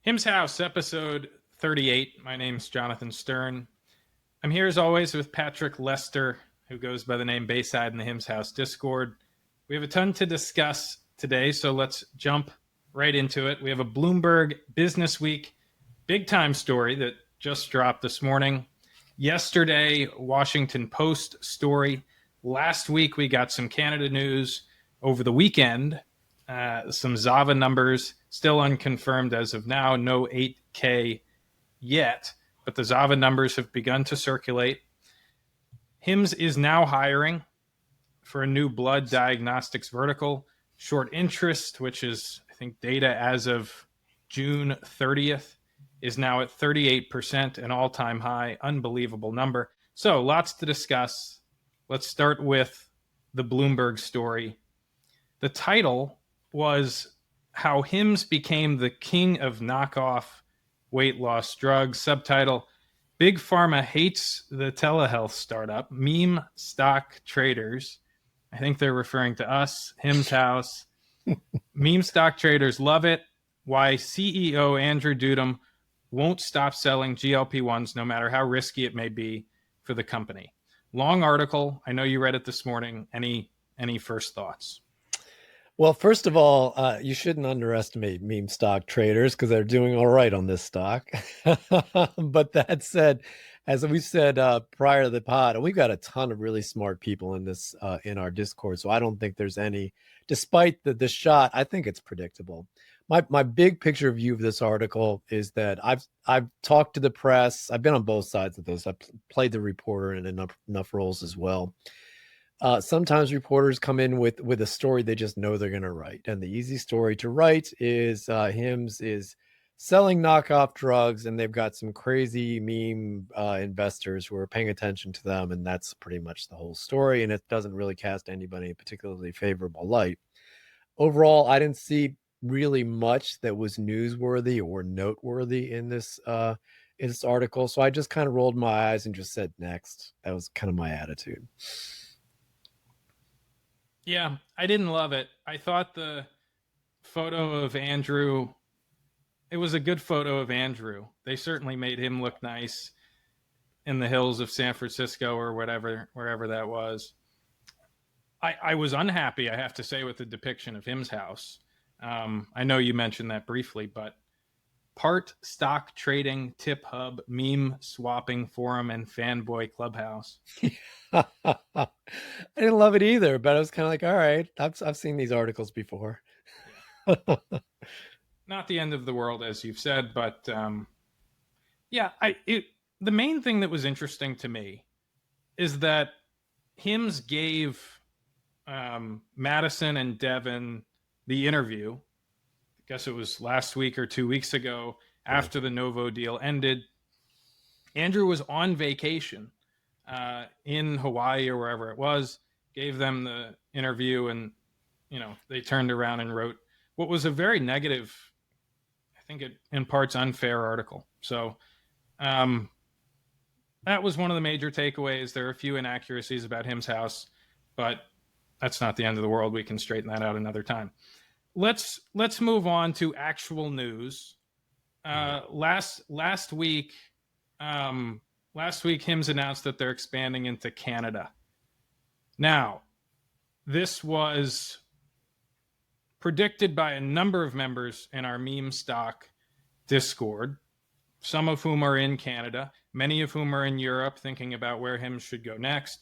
HIMS House, episode 38. My name's Jonathan Stern. I'm here as always with Patrick Lester, who goes by the name Bayside in the HIMS House Discord. We have a ton to discuss today, so let's jump right into it. We have a Bloomberg Businessweek big time story that just dropped this morning. Yesterday, Washington Post story. Last week, we got some Canada news. Over the weekend, some Zava numbers, still unconfirmed as of now, no 8K yet, but the Zava numbers have begun to circulate. HIMS is now hiring for a new blood diagnostics vertical. Short interest, which is, I think, data as of June 30th, is now at 38%, an all-time high, unbelievable number. So lots to discuss. Let's start with the Bloomberg story. The title was How HIMS Became the King of Knockoff Weight Loss Drugs. Subtitle, Big Pharma Hates the Telehealth Startup. Meme Stock Traders. I think they're referring to us, HIMS House. Meme stock traders love it. Why CEO Andrew Dudum won't stop selling GLP-1s no matter how risky it may be for the company. Long article. I know you read it this morning. Any first thoughts? Well, first of all, you shouldn't underestimate meme stock traders because they're doing all right on this stock. But that said, as we said prior to the pod, we've got a ton of really smart people in this in our Discord. So I don't think there's any, despite the shot, I think it's predictable. My big picture view of this article is that I've talked to the press. I've been on both sides of this. I've played the reporter in enough roles as well. Sometimes reporters come in with a story they just know they're going to write. And the easy story to write is HIMS is selling knockoff drugs, and they've got some crazy meme investors who are paying attention to them. And that's pretty much the whole story. And it doesn't really cast anybody in a particularly favorable light. Overall, I didn't see really much that was newsworthy or noteworthy in this article. So I just kind of rolled my eyes and just said next. That was kind of my attitude. Yeah, I didn't love it. I thought the photo of Andrew, it was a good photo of Andrew. They certainly made him look nice in the hills of San Francisco or wherever that was. I was unhappy, I have to say, with the depiction of HIMS House. I know you mentioned that briefly, but part stock trading, tip hub, meme swapping forum, and fanboy clubhouse. I didn't love it either, but I was kind of like, all right, I've seen these articles before. Yeah. Not the end of the world, as you've said, but the main thing that was interesting to me is that HIMS gave Madison and Devin the interview. I guess it was last week or 2 weeks ago after the Novo deal ended. Andrew was on vacation in Hawaii or wherever it was, gave them the interview, and they turned around and wrote what was a very negative, I think it in parts unfair article. So that was one of the major takeaways. There are a few inaccuracies about HIMS House, but that's not the end of the world. We can straighten that out another time. Let's move on to actual news. Last week, HIMS announced that they're expanding into Canada. Now, this was predicted by a number of members in our meme stock Discord, some of whom are in Canada, many of whom are in Europe, thinking about where HIMS should go next.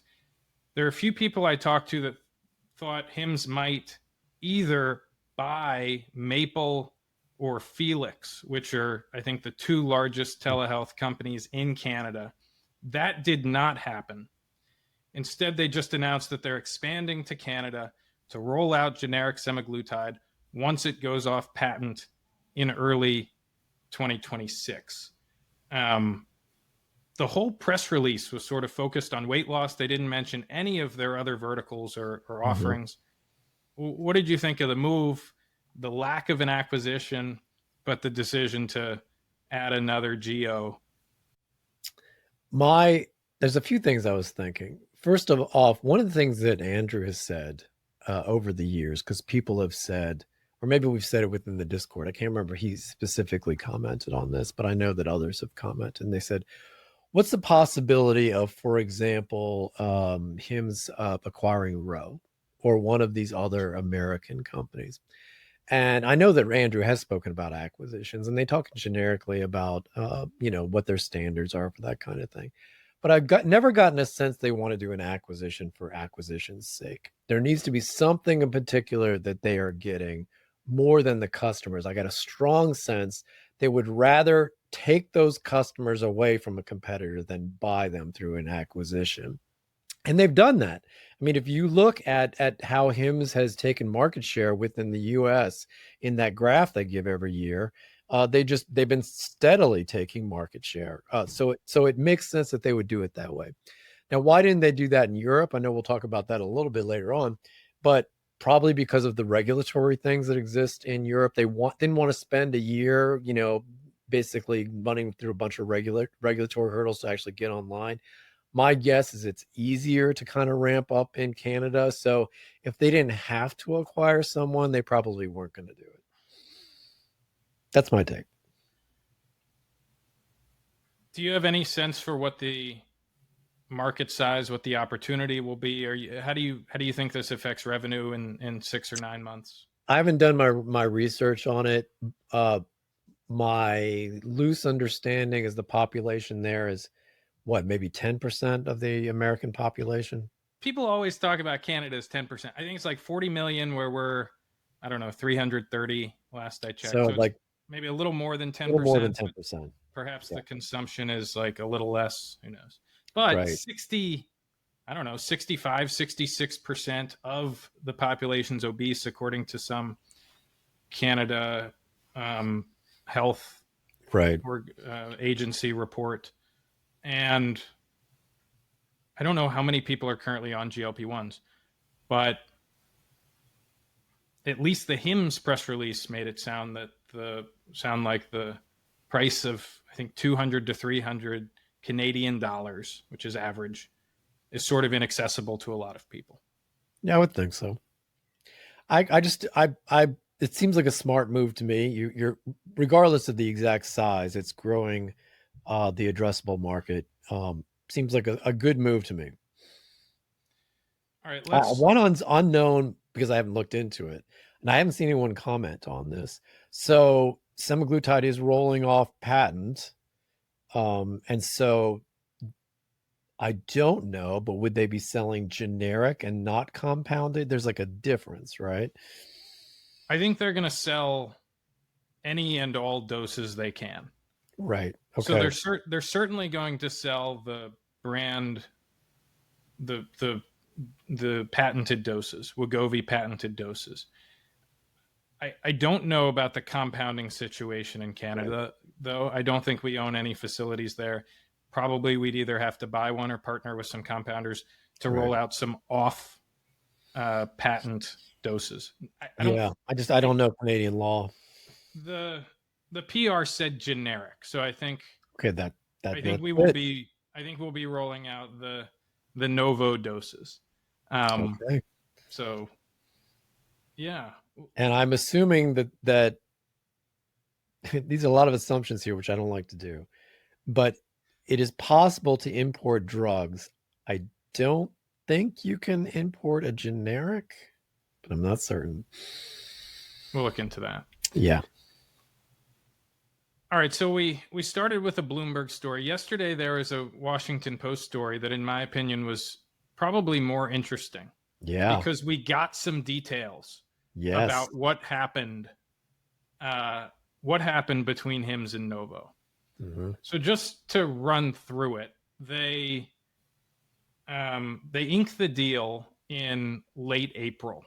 There are a few people I talked to that thought HIMS might either buy Maple or Felix, which are, I think, the two largest telehealth companies in Canada. That did not happen. Instead, they just announced that they're expanding to Canada to roll out generic semaglutide once it goes off patent in early 2026. The whole press release was sort of focused on weight loss. They didn't mention any of their other verticals or offerings. What did you think of the move, the lack of an acquisition, but the decision to add another geo? There's a few things I was thinking. First of all, one of the things that Andrew has said over the years, because people have said, or maybe we've said it within the Discord. I can't remember he specifically commented on this, but I know that others have commented, and they said, what's the possibility of, for example, HIMS acquiring Roe or one of these other American companies? And I know that Andrew has spoken about acquisitions, and they talk generically about, what their standards are for that kind of thing. But I've never gotten a sense they want to do an acquisition for acquisition's sake. There needs to be something in particular that they are getting more than the customers. I got a strong sense they would rather take those customers away from a competitor than buy them through an acquisition. And they've done that. I mean, if you look at how HIMS has taken market share within the US in that graph they give every year, they've been steadily taking market share. So it makes sense that they would do it that way. Now, why didn't they do that in Europe? I know we'll talk about that a little bit later on, but probably because of the regulatory things that exist in Europe. They didn't want to spend a year, basically running through a bunch of regulatory hurdles to actually get online. My guess is it's easier to kind of ramp up in Canada. So if they didn't have to acquire someone, they probably weren't going to do it. That's my take. Do you have any sense for what the market size, what the opportunity will be, or how do you think this affects revenue in 6 or 9 months? I haven't done my research on it. My loose understanding is the population there is maybe 10% of the American population. People always talk about Canada as 10%. I think it's like 40 million, where we're, I don't know, 330 last I checked. So like maybe a little more than 10%. A little more than 10%. Perhaps the consumption is like a little less. Who knows? But right. 65, 66% of the population's obese, according to some Canada health agency report. And I don't know how many people are currently on GLP-1s, but at least the HIMS press release made it sound like the price of, I think, 200 to 300 Canadian dollars, which is average, is sort of inaccessible to a lot of people. Yeah, I would think so. It seems like a smart move to me. You're regardless of the exact size, it's growing the addressable market. Seems like a good move to me. All right, one unknown, because I haven't looked into it, and I haven't seen anyone comment on this. So semaglutide is rolling off patent, and so I don't know, but would they be selling generic and not compounded? There's like a difference, right? I think they're going to sell any and all doses they can. Right. Okay. So they're certainly going to sell the brand, the patented doses, Wegovy patented doses. I don't know about the compounding situation in Canada, though. I don't think we own any facilities there. Probably we'd either have to buy one or partner with some compounders to roll out some off patent doses. I don't know Canadian law. The PR said generic, so I think I think we'll be rolling out the Novo doses. Okay. So yeah. And I'm assuming that these are a lot of assumptions here, which I don't like to do, but it is possible to import drugs. I don't think you can import a generic, but I'm not certain. We'll look into that. Yeah. All right, so we started with a Bloomberg story. Yesterday, there was a Washington Post story that, in my opinion, was probably more interesting. Yeah. Because we got some details about what happened between HIMS and Novo. Mm-hmm. So just to run through it, they inked the deal in late April.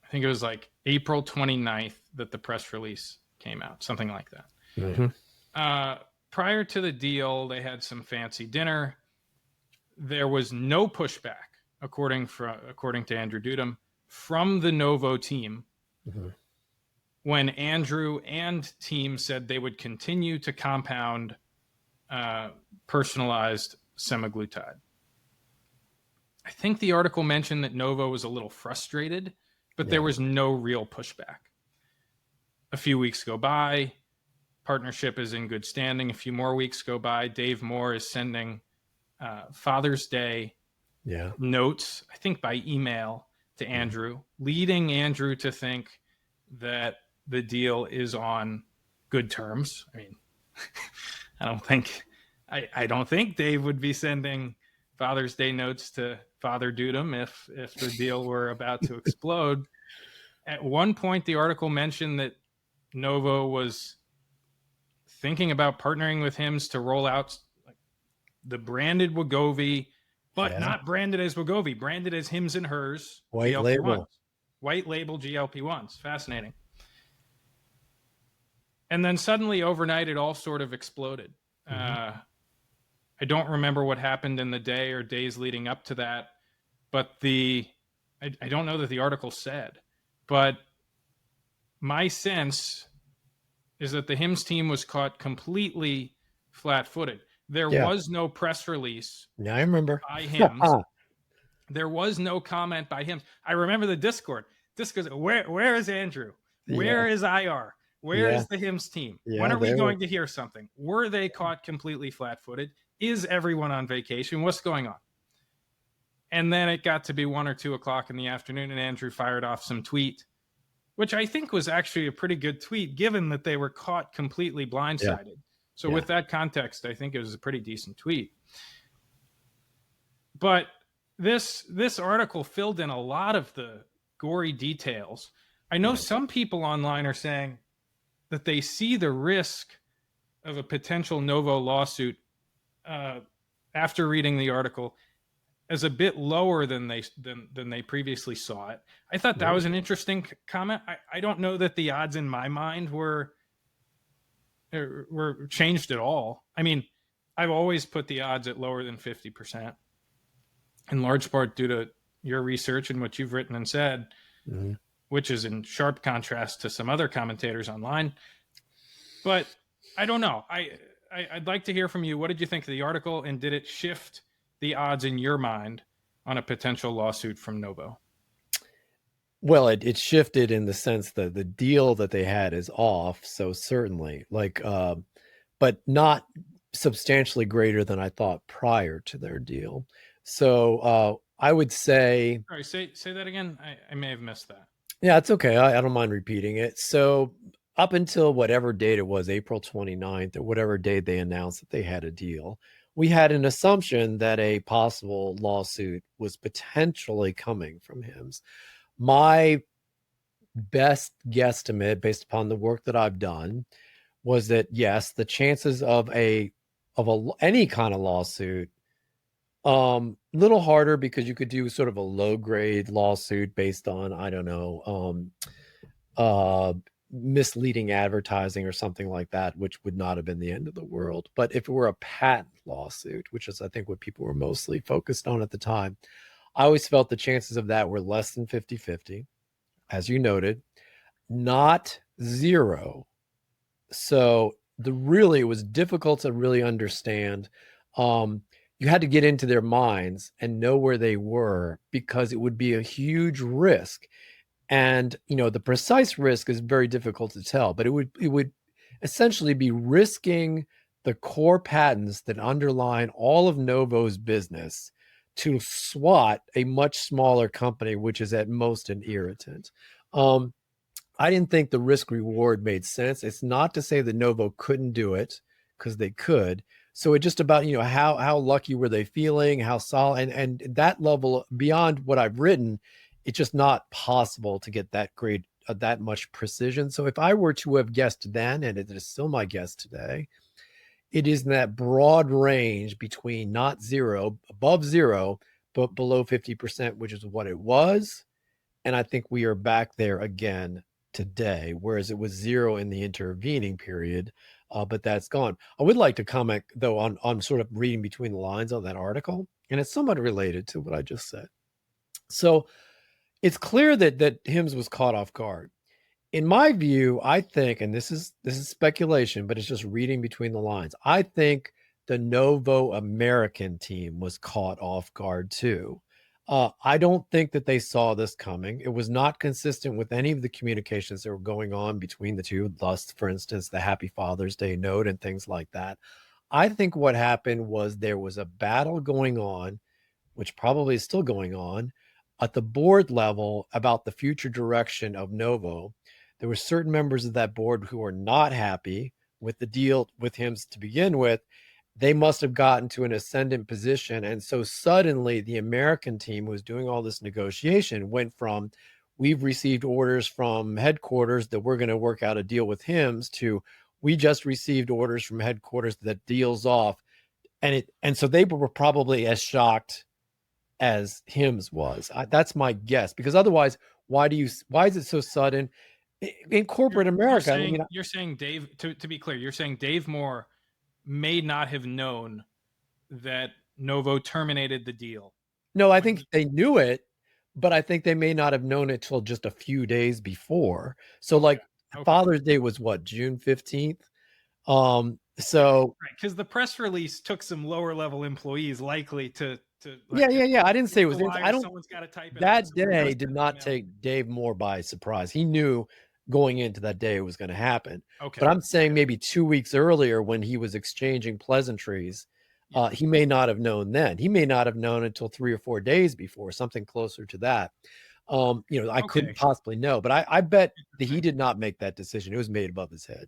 I think it was like April 29th that the press release came out, something like that. Mm-hmm. Prior to the deal, they had some fancy dinner. There was no pushback, according to Andrew Dudum, from the Novo team. Mm-hmm. When Andrew and team said they would continue to compound personalized semaglutide. I think the article mentioned that Novo was a little frustrated, but there was no real pushback. A few weeks go by, partnership is in good standing. A few more weeks go by, Dave Moore is sending Father's Day notes, I think by email, to Andrew, leading Andrew to think that the deal is on good terms. I mean, I don't think Dave would be sending Father's Day notes to Father Dudum if the deal were about to explode. At one point, the article mentioned that Novo was thinking about partnering with HIMS to roll out the branded Wegovy, but not branded as Wegovy, branded as HIMS and Hers, white GLP-1s. label. White label GLP-1s. Fascinating. And then suddenly, overnight, it all sort of exploded. I don't remember what happened in the day or days leading up to that, but I don't know that the article said, but my sense is that the HIMS team was caught completely flat-footed. There was no press release I remember. by HIMS. There was no comment by HIMS. I remember the Discord. Where is Andrew? Where is IR? Where is the HIMS team? When are we going to hear something? Were they caught completely flat-footed? Is everyone on vacation? What's going on? And then it got to be 1 or 2 o'clock in the afternoon, and Andrew fired off some tweet, which I think was actually a pretty good tweet, given that they were caught completely blindsided. So with that context, I think it was a pretty decent tweet. But this article filled in a lot of the gory details. I know some people online are saying that they see the risk of a potential Novo lawsuit after reading the article as a bit lower than they previously saw it. I thought that was an interesting comment. I don't know that the odds in my mind were changed at all. I mean, I've always put the odds at lower than 50%, in large part due to your research and what you've written and said, which is in sharp contrast to some other commentators online. But I don't know. I'd like to hear from you. What did you think of the article, and did it shift the odds in your mind on a potential lawsuit from Novo? Well, it shifted in the sense that the deal that they had is off, so certainly, but not substantially greater than I thought prior to their deal. So I would say... Sorry, say that again. I may have missed that. Yeah, it's okay. I don't mind repeating it. So up until whatever date it was, April 29th, or whatever date they announced that they had a deal, we had an assumption that a possible lawsuit was potentially coming from HIMS. My best guesstimate, based upon the work that I've done, was that yes, the chances of any kind of lawsuit, little harder, because you could do sort of a low grade lawsuit based on, I don't know, misleading advertising or something like that, which would not have been the end of the world. But if it were a patent lawsuit, which is I think what people were mostly focused on at the time, I always felt the chances of that were less than 50-50, as you noted, not zero. So it was difficult to really understand. You had to get into their minds and know where they were, because it would be a huge risk. And, the precise risk is very difficult to tell, but it would essentially be risking the core patents that underline all of Novo's business to swat a much smaller company, which is at most an irritant. I didn't think the risk reward made sense. It's not to say that Novo couldn't do it, because they could. So it's just about, how lucky were they feeling, how solid, and that level beyond what I've written, it's just not possible to get that grade, that much precision. So if I were to have guessed then, and it is still my guess today, it is in that broad range between not zero, above zero, but below 50%, which is what it was. And I think we are back there again today, whereas it was zero in the intervening period, but that's gone. I would like to comment, though, on sort of reading between the lines on that article, and it's somewhat related to what I just said. So it's clear that HIMS was caught off guard. In my view, I think, and this is speculation, but it's just reading between the lines, I think the Novo American team was caught off guard too. I don't think that they saw this coming. It was not consistent with any of the communications that were going on between the two, thus, for instance, the Happy Father's Day note and things like that. I think what happened was there was a battle going on, which probably is still going on, at the board level about the future direction of Novo. There were certain members of that board who were not happy with the deal with HIMS to begin with. They must have gotten to an ascendant position. And so suddenly the American team who was doing all this negotiation went from, we've received orders from headquarters that we're going to work out a deal with HIMS, to, we just received orders from headquarters that deals off. And so they were probably as shocked as HIMS was. That's my guess, because otherwise, why is it so sudden in corporate America? You're saying Dave, to be clear, you're saying Dave Moore may not have known that Novo terminated the deal. No, I think they knew it, but I think they may not have known it till just a few days before. So Father's Day was what, June 15th? So right, because the press release took some lower level employees likely to yeah. I didn't say it was. Someone's got to type that day did not take Dave Moore by surprise. He knew going into that day it was going to happen. Okay, but I'm saying maybe 2 weeks earlier when he was exchanging pleasantries, he may not have known then. He may not have known until 3 or 4 days before, something closer to that. I couldn't possibly know, but I bet that he did not make that decision. It was made above his head.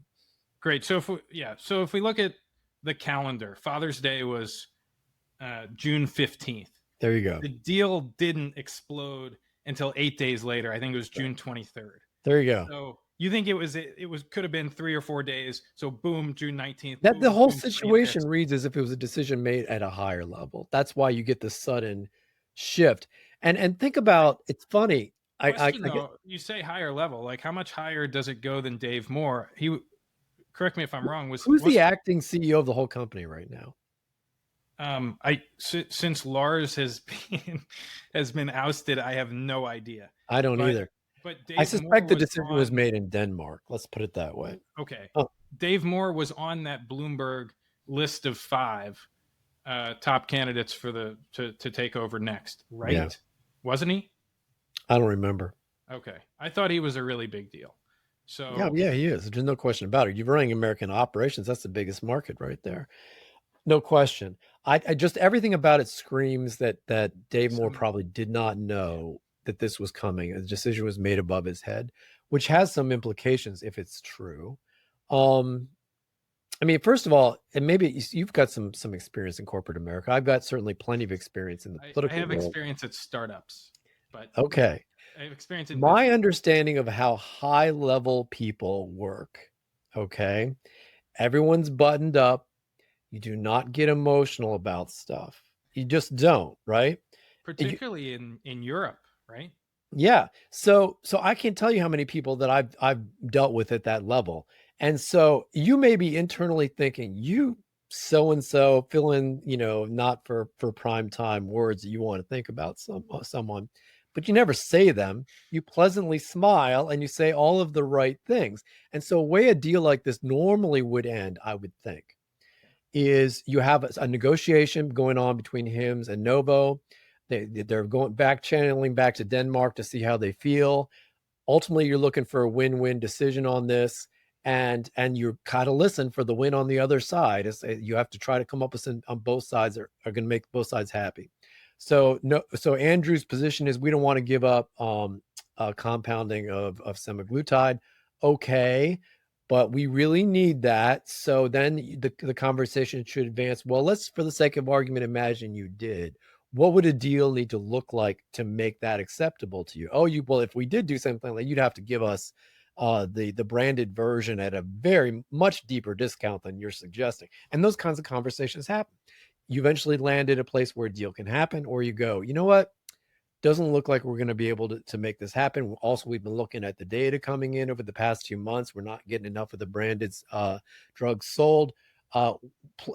Great. So if we look at the calendar, Father's Day was June 15th. There you go. The deal didn't explode until 8 days later. I think it was June 23rd. There you go. So you think it could have been 3 or 4 days. So boom, June 19th. That the whole situation reads as if it was a decision made at a higher level. That's why you get the sudden shift. And think about, it's funny. You say higher level, like how much higher does it go than Dave Moore? Correct me if I'm wrong. Who's the acting CEO of the whole company right now? Since Lars has been ousted, I have no idea. I don't either. But I suspect the decision was made in Denmark. Let's put it that way. Okay. Dave Moore was on that Bloomberg list of 5 top candidates for to take over next, right? Yeah. Wasn't he? I don't remember. Okay. I thought he was a really big deal. So yeah, he is. There's no question about it. You're running American operations. That's the biggest market right there. No question. I just, everything about it screams that Dave Moore probably did not know that this was coming. The decision was made above his head, which has some implications if it's true. I mean, first of all, and maybe you've got some experience in corporate America. I've got certainly plenty of experience in the political world. I have experience at startups, but okay. I have experience in my understanding of how high level people work. Okay. Everyone's buttoned up. You do not get emotional about stuff. You just don't, right? Particularly in Europe, right? Yeah. So I can't tell you how many people that I've dealt with at that level. And so you may be internally thinking, you so-and-so, fill in, not for prime time words that you want to think about someone, but you never say them. You pleasantly smile and you say all of the right things. And so a way a deal like this normally would end, I would think, is you have a negotiation going on between HIMS and Novo. They're channeling back to Denmark to see how they feel. Ultimately, you're looking for a win-win decision on this, and you kind of listen for the win on the other side. You have to try to come up with some on both sides are going to make both sides happy. So Andrew's position is we don't want to give up compounding of semaglutide. Okay. But we really need that. So then the conversation should advance. Well, let's, for the sake of argument, imagine you did. What would a deal need to look like to make that acceptable to you? Well, if we did do something like, you'd have to give us the branded version at a very much deeper discount than you're suggesting. And those kinds of conversations happen. You eventually land at a place where a deal can happen, or you go, you know what? Doesn't look like we're going to be able to make this happen. Also, we've been looking at the data coming in over the past few months. We're not getting enough of the branded drugs sold.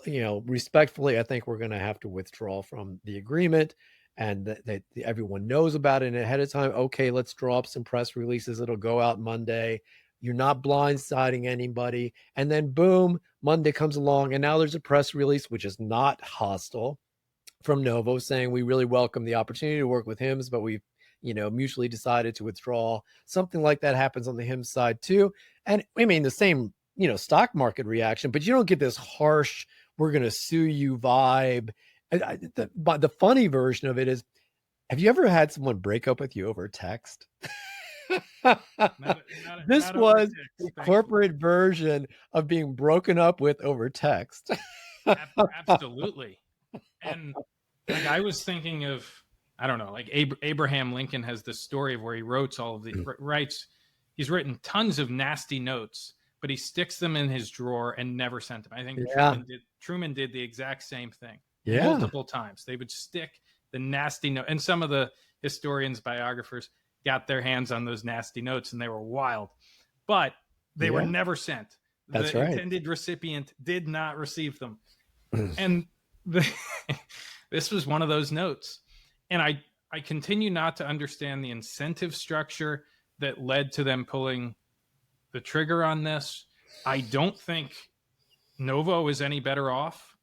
Respectfully, I think we're going to have to withdraw from the agreement, and that everyone knows about it ahead of time. Okay, let's draw up some press releases. It'll go out Monday. You're not blindsiding anybody. And then boom, Monday comes along, and now there's a press release, which is not hostile. from Novo saying we really welcome the opportunity to work with HIMS, but we've mutually decided to withdraw. Something like that happens on the HIMS side too. And I mean the same, stock market reaction, but you don't get this harsh, we're going to sue you vibe. But the funny version of it is, have you ever had someone break up with you over text? This was the corporate version of being broken up with over text. Absolutely. And like I was thinking of, I don't know, like Abraham Lincoln has this story of where he writes all of the he's written tons of nasty notes, but he sticks them in his drawer and never sent them. I think Truman did the exact same thing multiple times. They would stick the nasty note, and some of the historians, biographers got their hands on those nasty notes and they were wild, but they were never sent. That's the right. Intended recipient did not receive them. And this was one of those notes. And I continue not to understand the incentive structure that led to them pulling the trigger on this. I don't think Novo is any better off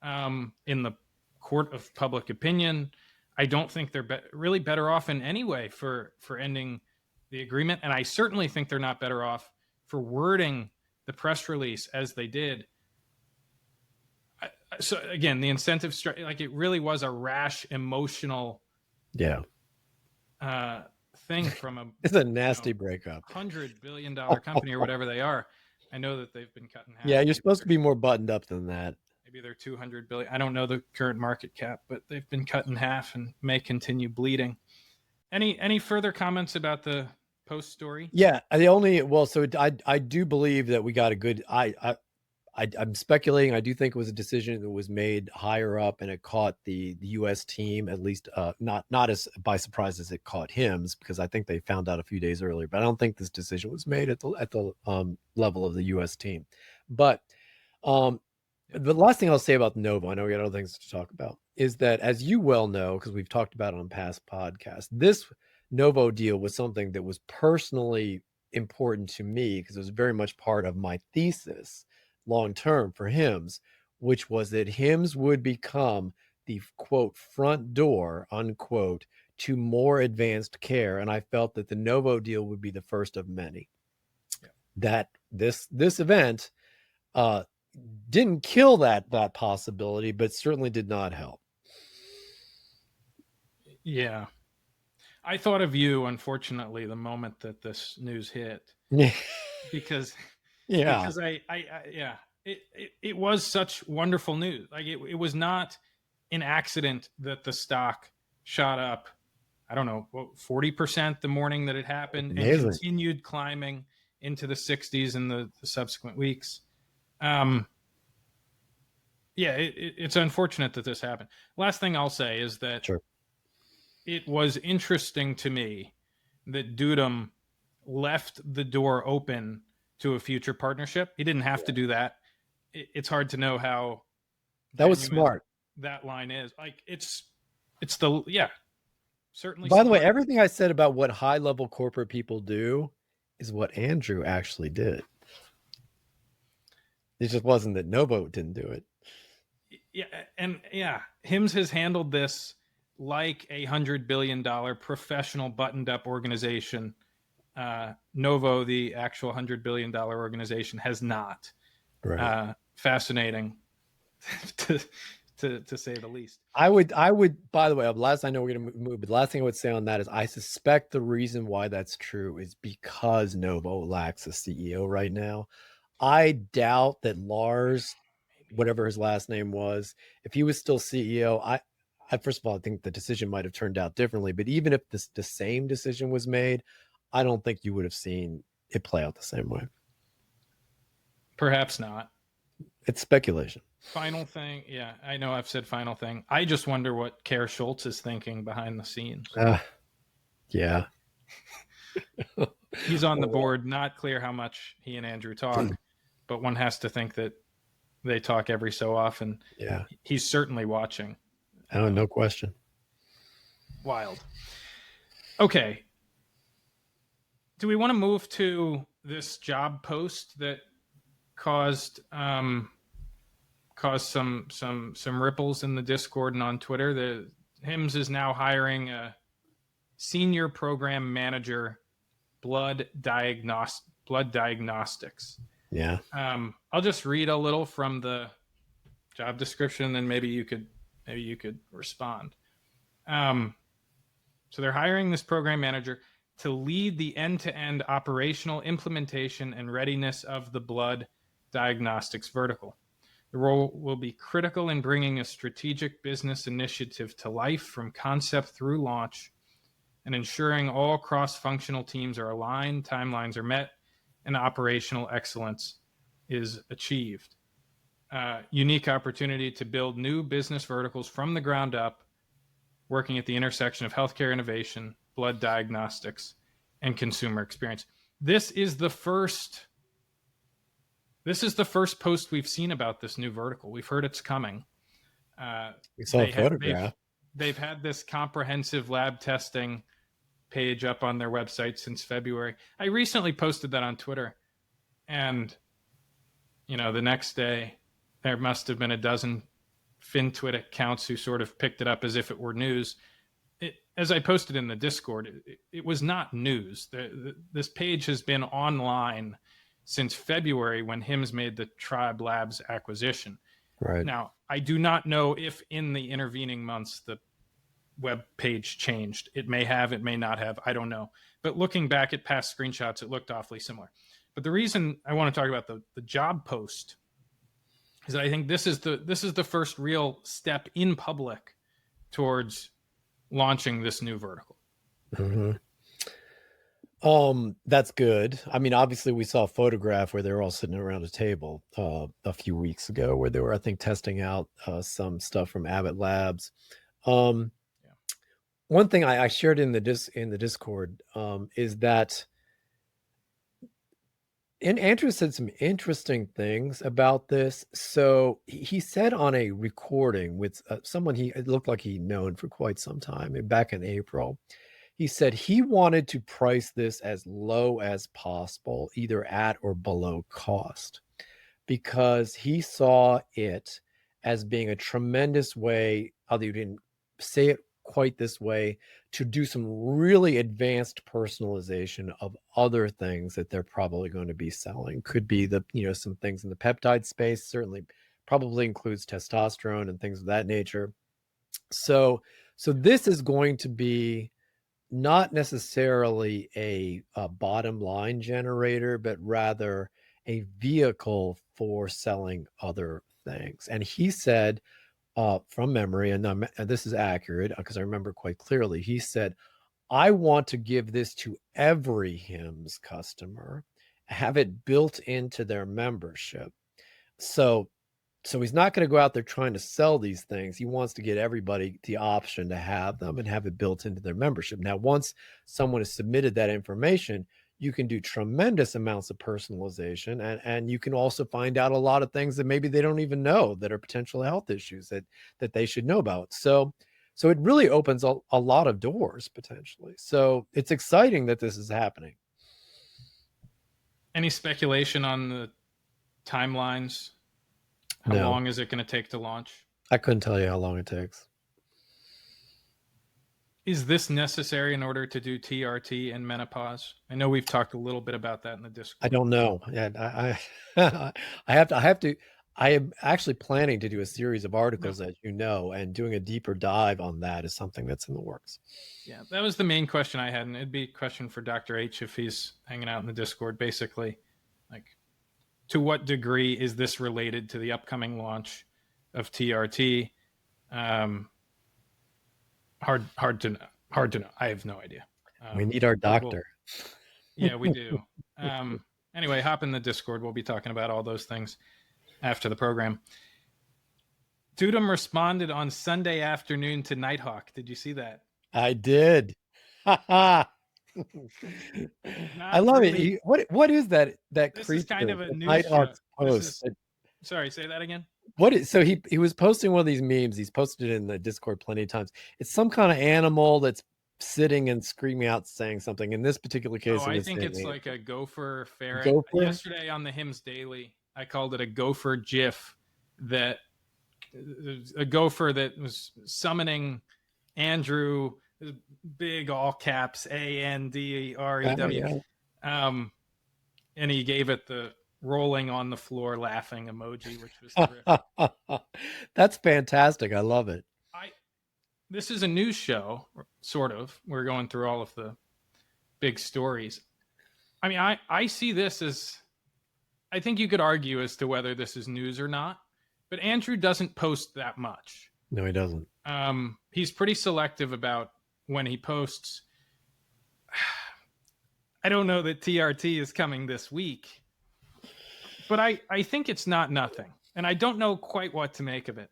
in the court of public opinion. I don't think they're really better off in any way for ending the agreement. And I certainly think they're not better off for wording the press release as they did. So again, the incentive structure, like it really was a rash, emotional thing from a it's a nasty breakup. $100 billion company or whatever they are. I know that they've been cut in half. Yeah, you're supposed to be more buttoned up than that. Maybe they're 200 billion. I don't know the current market cap, but they've been cut in half and may continue bleeding. Any further comments about the Post story? Yeah, so I do believe that we got a good. I'm speculating. I do think it was a decision that was made higher up, and it caught the U.S. team at least not as by surprise as it caught HIMS, because I think they found out a few days earlier. But I don't think this decision was made at the level of the U.S. team. But the last thing I'll say about Novo, I know we got other things to talk about, is that, as you well know, because we've talked about it on past podcasts, this Novo deal was something that was personally important to me because it was very much part of my thesis long term for HIMS, which was that HIMS would become the quote front door unquote to more advanced care, and I felt that the Novo deal would be the first of many. That this event didn't kill that possibility, but certainly did not help. Yeah, I thought of you, unfortunately, the moment that this news hit, because it was such wonderful news. Like it was not an accident that the stock shot up, I don't know, 40% the morning that it happened. Amazing. And continued climbing into the 60s in the subsequent weeks. It's unfortunate that this happened. Last thing I'll say is that it was interesting to me that Dudum left the door open to a future partnership. He didn't have to do that. It's hard to know how that was smart. That line is like it's certainly. By the way, everything I said about what high level corporate people do is what Andrew actually did. It just wasn't that Novo didn't do it. HIMS has handled this like $100 billion professional buttoned up organization. Novo, the actual $100 billion organization, has not. Right. Fascinating, to say the least. I would. By the way, I know we're going to move, but the last thing I would say on that is I suspect the reason why that's true is because Novo lacks a CEO right now. I doubt that Lars, whatever his last name was, if he was still CEO, I first of all, I think the decision might have turned out differently. But even if the same decision was made, I don't think you would have seen it play out the same way. Perhaps not. It's speculation. Final thing. Yeah, I know I've said final thing. I just wonder what Kerr Schultz is thinking behind the scenes. Yeah. He's on the board. Not clear how much he and Andrew talk, but one has to think that they talk every so often. Yeah. He's certainly watching. Oh, no question. Wild. Okay. Do we want to move to this job post that caused caused some ripples in the Discord and on Twitter. The HIMS is now hiring a senior program manager, blood diagnostics. Yeah. I'll just read a little from the job description, and then maybe you could respond. So they're hiring this program manager to lead the end-to-end operational implementation and readiness of the blood diagnostics vertical. The role will be critical in bringing a strategic business initiative to life from concept through launch and ensuring all cross-functional teams are aligned, timelines are met, and operational excellence is achieved. Unique opportunity to build new business verticals from the ground up, working at the intersection of healthcare innovation, blood diagnostics, and consumer experience. This is the first post we've seen about this new vertical. We've heard it's coming. We saw a photograph. They've had this comprehensive lab testing page up on their website since February. I recently posted that on Twitter, and the next day there must have been a dozen FinTwit accounts who sort of picked it up as if it were news. As I posted in the Discord, it was not news. This page has been online since February when HIMS made the Tribe Labs acquisition. Right. Now, I do not know if in the intervening months the web page changed. It may have, it may not have. I don't know. But looking back at past screenshots, it looked awfully similar. But the reason I want to talk about the job post is that I think this is the first real step in public towards launching this new vertical. Mm-hmm. That's good. I mean, obviously we saw a photograph where they were all sitting around a table a few weeks ago where they were, I think, testing out some stuff from Abbott Labs. One thing I shared in the Discord is that Andrew said some interesting things about this. So he said on a recording with someone it looked like he'd known for quite some time, back in April, he said he wanted to price this as low as possible, either at or below cost, because he saw it as being a tremendous way, although you didn't say it quite this way, to do some really advanced personalization of other things that they're probably going to be selling. Could be some things in the peptide space, certainly probably includes testosterone and things of that nature. So this is going to be not necessarily a bottom line generator, but rather a vehicle for selling other things. And he said, from memory, and this is accurate because I remember quite clearly, he said, I want to give this to every HIMS customer, have it built into their membership. So he's not going to go out there trying to sell these things. He wants to get everybody the option to have them and have it built into their membership. Now, once someone has submitted that information, you can do tremendous amounts of personalization, and you can also find out a lot of things that maybe they don't even know that are potential health issues that they should know about. So it really opens a lot of doors potentially. So it's exciting that this is happening. Any speculation on the timelines? How long is it going to take to launch? I couldn't tell you how long it takes. Is this necessary in order to do TRT and menopause? I know we've talked a little bit about that in the Discord. I don't know. Yeah, I am actually planning to do a series of articles, as you know, and doing a deeper dive on that is something that's in the works. Yeah, that was the main question I had, and it'd be a question for Dr. H if he's hanging out in the Discord. Basically, like, to what degree is this related to the upcoming launch of TRT? Hard to know. I have no idea. We need our doctor. Yeah, we do. Anyway, hop in the Discord. We'll be talking about all those things after the program. Dudum responded on Sunday afternoon to Nighthawk. Did you see that? I did. I love it. What is that this creature? Is kind of a news Nighthawk's post. Sorry, say that again. So he was posting one of these memes. He's posted it in the Discord plenty of times. It's some kind of animal that's sitting and screaming out saying something. In this particular case, I think it's like a gopher ferret. Gopher? Yesterday on the HIMS Daily, I called it a gopher GIF that a gopher that was summoning Andrew, big all caps ANDREW, and he gave it the rolling on the floor laughing emoji, which was terrific. That's fantastic. I love it. This is a news show, sort of. We're going through all of the big stories. I mean, I see this as, I think you could argue as to whether this is news or not, but Andrew doesn't post that much. No, he doesn't. He's pretty selective about when he posts. I don't know that TRT is coming this week, but I think it's not nothing, and I don't know quite what to make of it.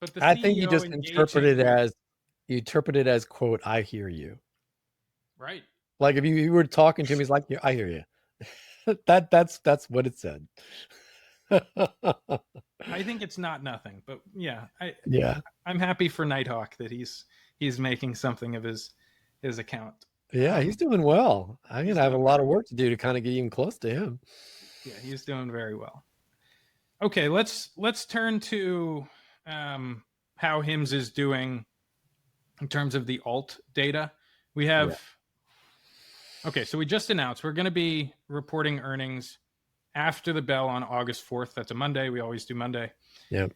But the I think you just interpret it as quote, "I hear you." Right. Like if you were talking to him, he's like, "Yeah, I hear you." That's what it said. I think it's not nothing, but yeah, I'm happy for Nighthawk that he's making something of his account. Yeah, he's doing well. I'm gonna have a lot of work to do to kind of get even close to him. Yeah, he's doing very well. Okay, let's turn to how HIMS is doing in terms of the alt data. We have okay, so we just announced we're going to be reporting earnings after the bell on August 4th. That's a Monday. We always do Monday. Yep.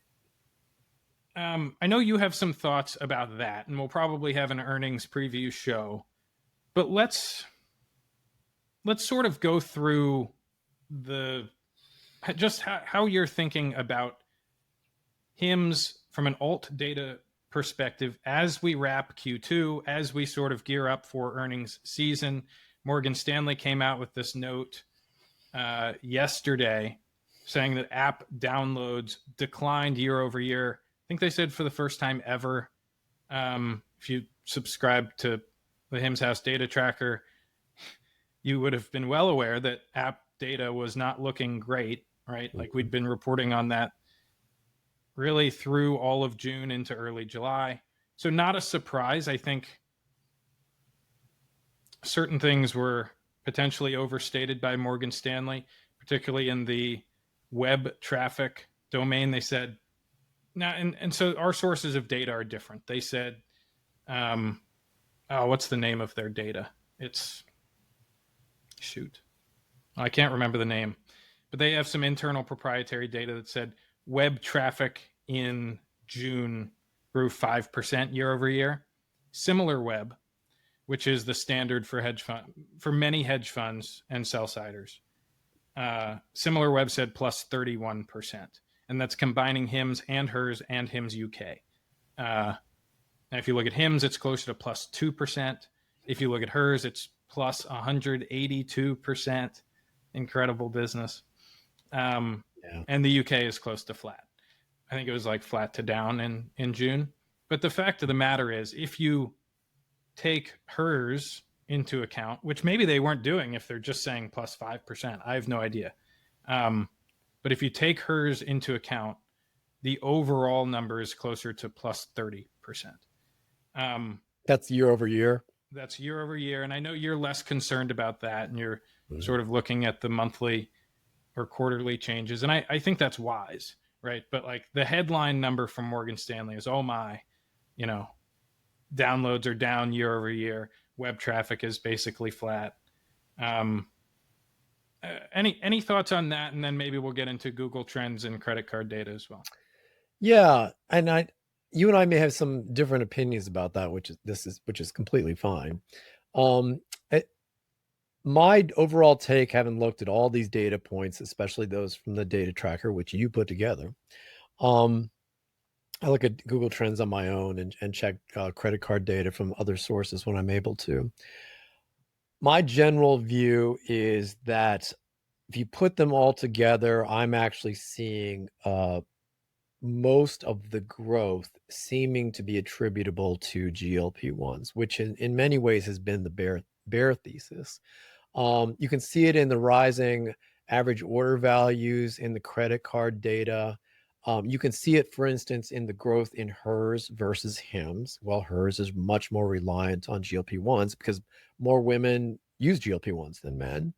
I know you have some thoughts about that, and we'll probably have an earnings preview show. But let's sort of go through how you're thinking about HIMS from an alt data perspective as we wrap Q2, as we sort of gear up for earnings season. Morgan Stanley came out with this note yesterday saying that app downloads declined year over year. I think they said for the first time ever. If you subscribe to the HIMS House data tracker, you would have been well aware that app data was not looking great, right? Like we'd been reporting on that really through all of June into early July. So not a surprise. I think certain things were potentially overstated by Morgan Stanley, particularly in the web traffic domain. They said, now, and so our sources of data are different. They said, what's the name of their data? It's, I can't remember the name, but they have some internal proprietary data that said web traffic in June grew 5% year over year. SimilarWeb, which is the standard for many hedge funds and sell-siders, SimilarWeb said plus 31%, and that's combining HIMS and HERS and HIMS UK. Now, if you look at HIMS, it's closer to plus 2%. If you look at HERS, it's plus 182%. Incredible business. And the UK is close to flat. I think it was like flat to down in June. But the fact of the matter is, if you take HERS into account, which maybe they weren't doing if they're just saying plus 5%, I have no idea. But if you take HERS into account, the overall number is closer to plus 30%. That's year over year. That's year over year. And I know you're less concerned about that, and you're sort of looking at the monthly or quarterly changes. And I think that's wise, right? But like the headline number from Morgan Stanley is, oh my, downloads are down year over year. Web traffic is basically flat. Any thoughts on that? And then maybe we'll get into Google Trends and credit card data as well. Yeah, and you and I may have some different opinions about that, which is completely fine. My overall take, having looked at all these data points, especially those from the data tracker, which you put together, I look at Google Trends on my own and check credit card data from other sources when I'm able to. My general view is that if you put them all together, I'm actually seeing most of the growth seeming to be attributable to GLP-1s, which in many ways has been the bear thesis. You can see it in the rising average order values in the credit card data. You can see it, for instance, in the growth in HERS versus HIMS. Well, HERS is much more reliant on GLP-1s because more women use GLP-1s than men.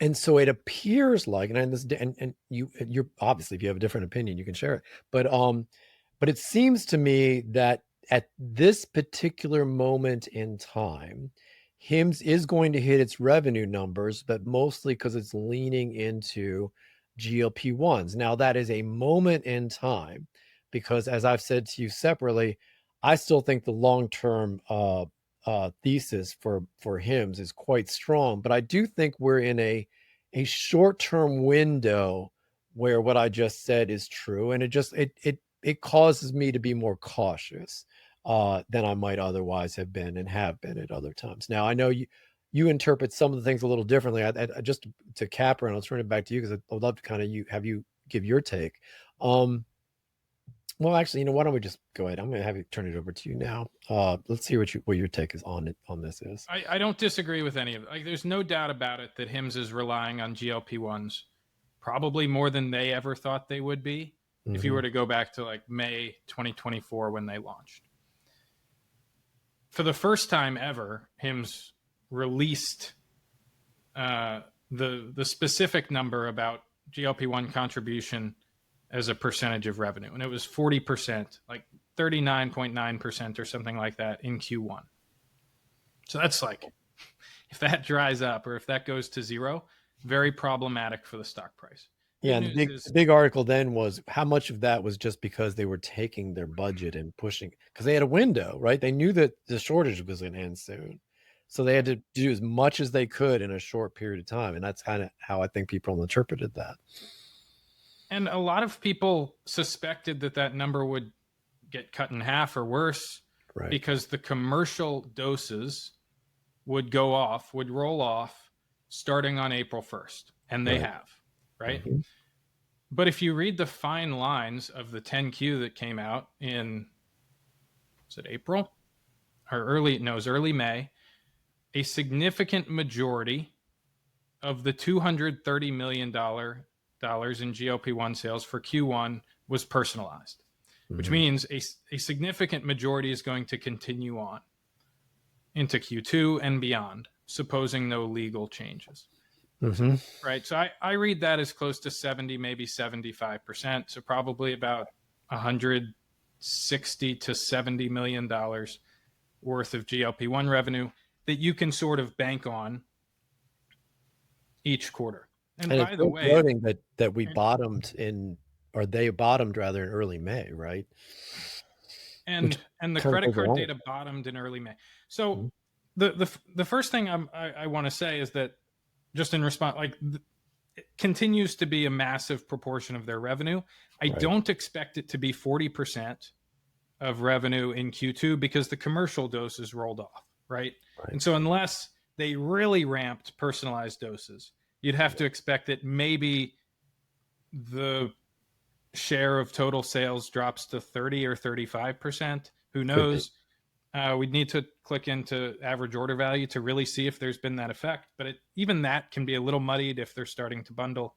And so it appears like, and you're obviously, if you have a different opinion, you can share it. But it seems to me that at this particular moment in time, HIMS is going to hit its revenue numbers, but mostly because it's leaning into GLP-1s. Now, that is a moment in time because, as I've said to you separately, I still think the long-term thesis for HIMS is quite strong, but I do think we're in a short-term window where what I just said is true, and it causes me to be more cautious than I might otherwise have been and have been at other times. Now, I know you interpret some of the things a little differently. I just to Capra, and I'll turn it back to you because I'd love to kind of have you give your take. Well, actually, why don't we just go ahead? I'm going to have you turn it over to you now. Let's see what your take is on this is. I don't disagree with any of it. Like, there's no doubt about it that HIMS is relying on GLP-1s probably more than they ever thought they would be. Mm-hmm. If you were to go back to like May 2024 when they launched. For the first time ever, HIMS released the specific number about GLP-1 contribution as a percentage of revenue. And it was 40%, like 39.9% or something like that in Q1. So that's like, if that dries up or if that goes to zero, very problematic for the stock price. Yeah, and the big article then was how much of that was just because they were taking their budget and pushing, because they had a window, right? They knew that the shortage was going to end soon. So they had to do as much as they could in a short period of time. And that's kind of how I think people interpreted that. And a lot of people suspected that number would get cut in half or worse, right? Because the commercial doses would roll off starting on April 1st. And they have, right? Mm-hmm. But if you read the fine lines of the 10Q that came out in, was it April? Or it was early May, a significant majority of the $230 million in GLP-1 sales for Q1 was personalized, mm-hmm. which means a significant majority is going to continue on into Q2 and beyond, supposing no legal changes. Mm-hmm. Right. So I read that as close to 70, maybe 75%. So probably about $160 to $70 million worth of GLP-1 revenue that you can sort of bank on each quarter. And by the way, noting that we bottomed they bottomed rather in early May, right? And the credit card data bottomed in early May. So mm-hmm. the first thing I want to say is that, just in response, it continues to be a massive proportion of their revenue. I don't expect it to be 40% of revenue in Q2 because the commercial doses rolled off, right? And so unless they really ramped personalized doses, you'd have to expect that maybe the share of total sales drops to 30 or 35%. Who knows? We'd need to click into average order value to really see if there's been that effect. But even that can be a little muddied if they're starting to bundle.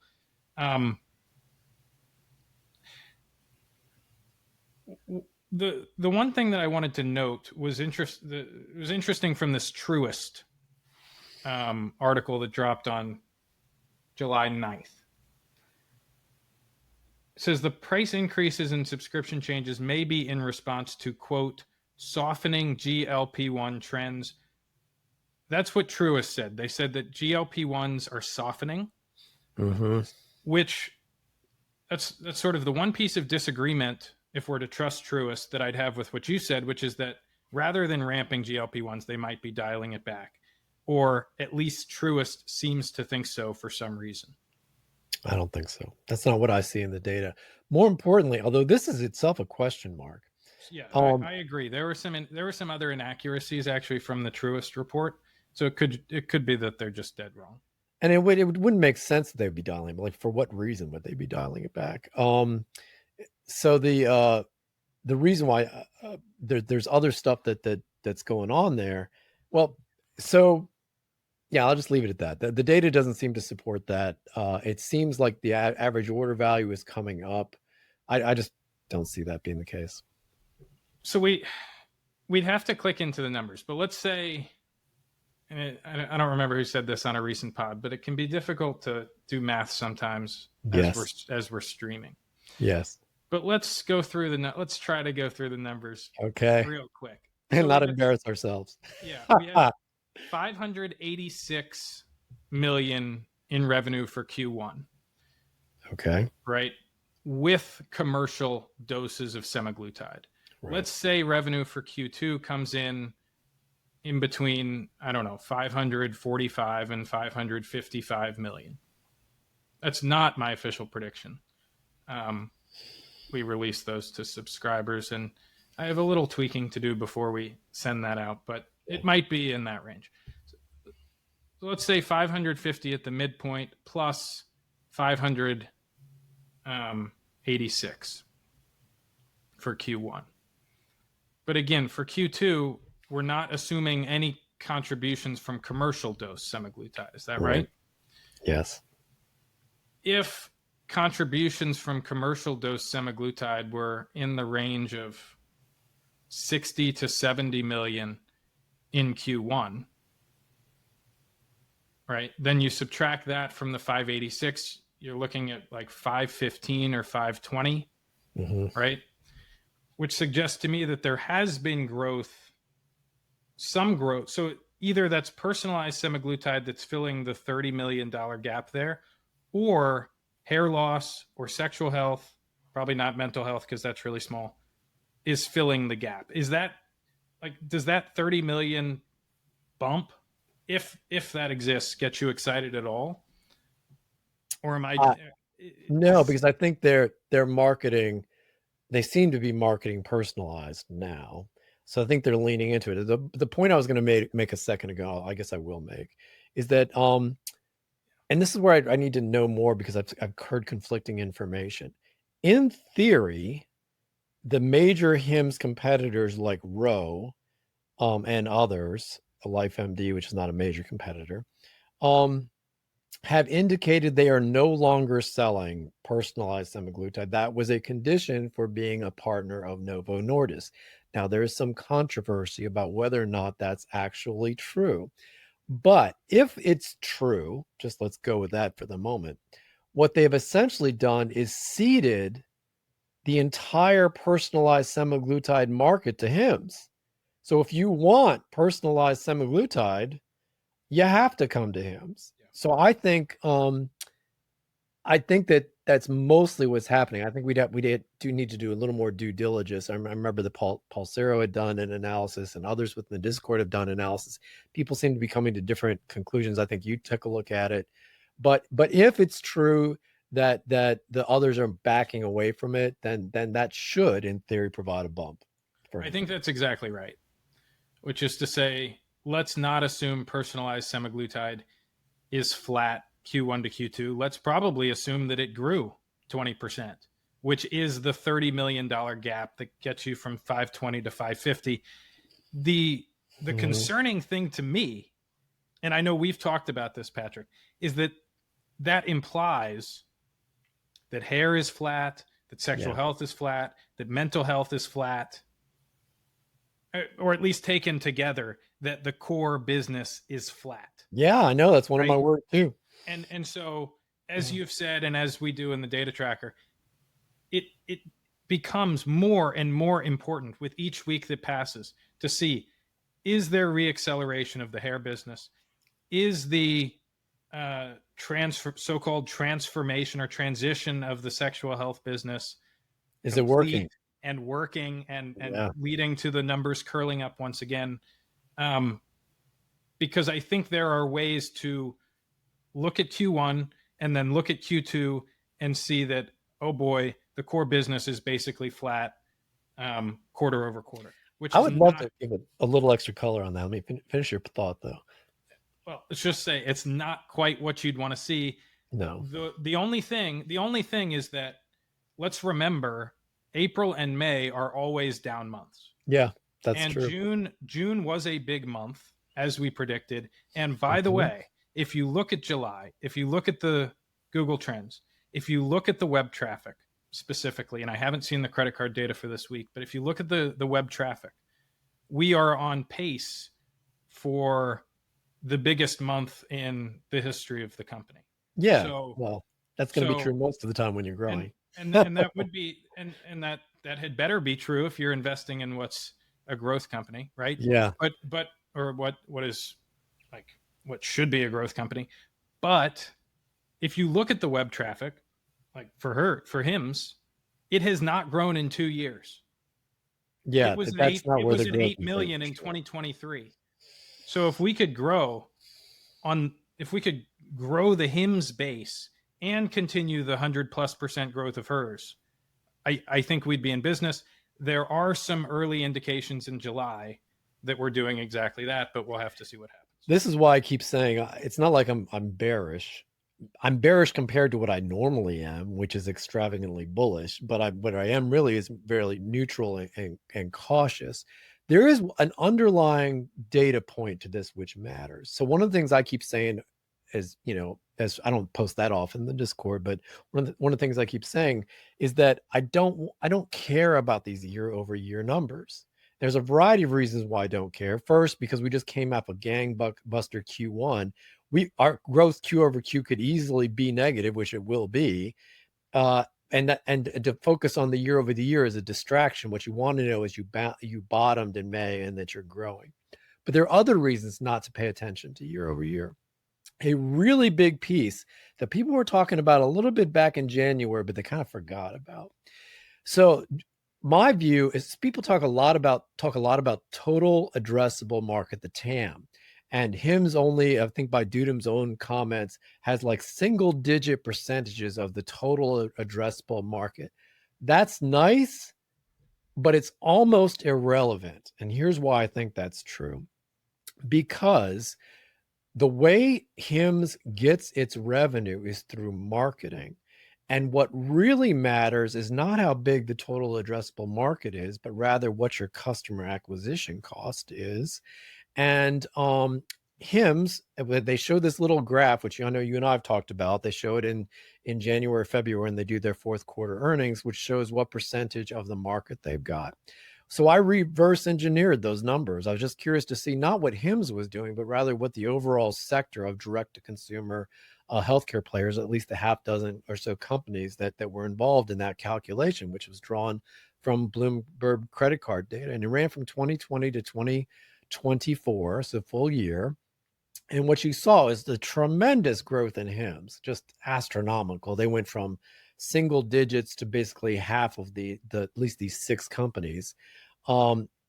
The one thing that I wanted to note was interesting from this Truist article that dropped on July 9th. It says the price increases and subscription changes may be in response to, quote, softening GLP-1 trends. That's what Truist said. They said that GLP-1s are softening, mm-hmm. which that's sort of the one piece of disagreement, if we're to trust Truist, that I'd have with what you said, which is that rather than ramping GLP-1s, they might be dialing it back. Or at least Truist seems to think so for some reason. I don't think so. That's not what I see in the data. More importantly, although this is itself a question mark. Yeah, I agree. There were some other inaccuracies actually from the Truist report, so it could be that they're just dead wrong. And it wouldn't make sense that they would be dialing it. Like, for what reason would they be dialing it back? So the reason why there's other stuff that's going on there. Well, so yeah, I'll just leave it at that. The data doesn't seem to support that. It seems like the average order value is coming up. I just don't see that being the case. So we'd have to click into the numbers, but let's say and I don't remember who said this on a recent pod, but it can be difficult to do math sometimes Yes. as we're streaming. Yes. But let's try to go through the numbers Okay. real quick. And So not embarrass ourselves. we had 586 million in revenue for Q1, Okay. right? With commercial doses of semaglutide. Right. Let's say revenue for Q2 comes in between, I don't know, 545 and 555 million. That's not my official prediction. We release those to subscribers, and I have a little tweaking to do before we send that out, but it might be in that range. So let's say 550 at the midpoint plus 586 for Q1. But again, for Q2, we're not assuming any contributions from commercial dose semaglutide. Is that right? Yes. If contributions from commercial dose semaglutide were in the range of 60 to 70 million in Q1, right? Then you subtract that from the 586, you're looking at like 515 or 520, right? Which suggests to me that there has been growth, some growth. So either that's personalized semaglutide that's filling the $30 million gap there, or hair loss or sexual health, probably not mental health because that's really small, is filling the gap. Is that like, does that 30 million bump, if that exists, get you excited at all? Or am I no, because I think they're marketing, they seem to be marketing personalized now. So I think they're leaning into it. The point I was going to make a second ago, I guess I will make, is that and this is where I need to know more because I've heard conflicting information. In theory, the major HIMS competitors like Roe and others, LifeMD, which is not a major competitor, have indicated they are no longer selling personalized semaglutide. That was a condition for being a partner of Novo Nordisk. Now, there is some controversy about whether or not that's actually true. But if it's true, just let's go with that for the moment, what they've essentially done is ceded the entire personalized semaglutide market to HIMS. So if you want personalized semaglutide, you have to come to HIMS. Yeah. So I think that that's mostly what's happening. I think we do need to do a little more due diligence. I remember the Pulsero had done an analysis, and others within the Discord have done analysis. People seem to be coming to different conclusions. I think you took a look at it, but if it's true that the others are backing away from it, then that should, in theory, provide a bump. I think that's exactly right. Which is to say, let's not assume personalized semaglutide is flat Q1 to Q2. Let's probably assume that it grew 20%, which is the $30 million gap that gets you from 520 to 550. The concerning thing to me, and I know we've talked about this, Patrick, is that implies that hair is flat, that sexual health is flat, that mental health is flat, or at least taken together, that the core business is flat. Yeah, I know. That's one of my words too. And so, as you've said, and as we do in the data tracker, it becomes more and more important with each week that passes to see, is there reacceleration of the hair business? Is the so-called transformation or transition of the sexual health business, is it working? And leading to the numbers curling up once again? Because I think there are ways to look at Q1 and then look at Q2 and see that, oh boy, the core business is basically flat quarter over quarter. Which I would love to give it a little extra color on that. Let me finish your thought, though. Well, let's just say it's not quite what you'd want to see. No. The only thing is that let's remember April and May are always down months. Yeah, that's true. And June was a big month, as we predicted. And by the way, if you look at July, if you look at the Google Trends, if you look at the web traffic specifically, and I haven't seen the credit card data for this week, but if you look at the web traffic, we are on pace for the biggest month in the history of the company. Yeah. So, Well, that's going to be true so, most of the time when you're and growing. that would be, and that had better be true if you're investing in what's a growth company, right? Yeah. But or what is like what should be a growth company. But if you look at the web traffic, like for HIMS, it has not grown in 2 years. Yeah. That's not It where was the an growth 8 is like million for in sure. 2023. So if we could grow the HIMS base and continue the 100+% growth of hers, I think we'd be in business. There are some early indications in July that we're doing exactly that, but we'll have to see what happens. This is why I keep saying it's not like I'm bearish. I'm bearish compared to what I normally am, which is extravagantly bullish. But what I am really is very neutral and cautious. There is an underlying data point to this which matters. So one of the things I keep saying is, as I don't post that often in the Discord, but one of the things I keep saying is that I don't care about these year over year numbers. There's a variety of reasons why I don't care. First, because we just came off a gangbuster Q1. Our growth Q over Q could easily be negative, which it will be. And to focus on the year over the year is a distraction. What you want to know is you bottomed in May and that you're growing. But there are other reasons not to pay attention to year over year. A really big piece that people were talking about a little bit back in January, but they kind of forgot about. So my view is people talk a lot about total addressable market, the TAM. And HIMS only, I think by Dudum's own comments, has like single digit percentages of the total addressable market. That's nice, but it's almost irrelevant. And here's why I think that's true. Because the way HIMS gets its revenue is through marketing. And what really matters is not how big the total addressable market is, but rather what your customer acquisition cost is. And HIMS, they show this little graph, which I know you and I have talked about. They show it in January, February, when they do their fourth quarter earnings, which shows what percentage of the market they've got. So I reverse engineered those numbers. I was just curious to see not what HIMS was doing, but rather what the overall sector of direct-to-consumer healthcare players, at least a half dozen or so companies that were involved in that calculation, which was drawn from Bloomberg credit card data. And it ran from 2020 to 2024, so full year. And what you saw is the tremendous growth in HIMS, just astronomical. They went from single digits to basically half of the at least these six companies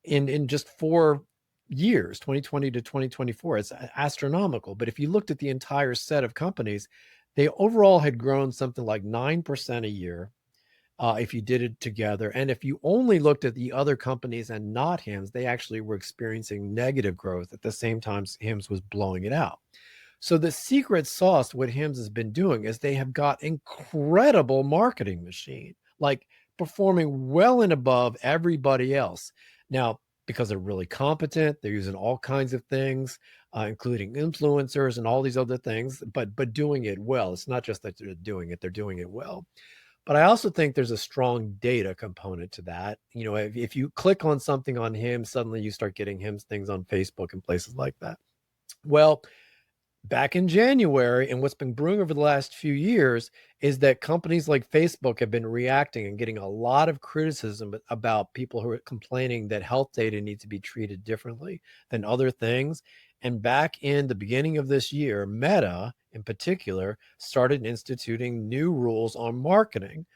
in just 4 years, 2020 to 2024. It's astronomical. But if you looked at the entire set of companies, they overall had grown something like 9% a year. If you did it together. And if you only looked at the other companies and not HIMS, they actually were experiencing negative growth at the same time HIMS was blowing it out. So the secret sauce, what HIMS has been doing is they have got incredible marketing machine, like performing well and above everybody else. Now, because they're really competent, they're using all kinds of things, including influencers and all these other things, but doing it well. It's not just that they're doing it well. But I also think there's a strong data component to that. If you click on something on HIMS, suddenly you start getting HIMS things on Facebook and places like that. Well, back in January, and what's been brewing over the last few years is that companies like Facebook have been reacting and getting a lot of criticism about people who are complaining that health data needs to be treated differently than other things. And back in the beginning of this year, Meta in particular started instituting new rules on marketing.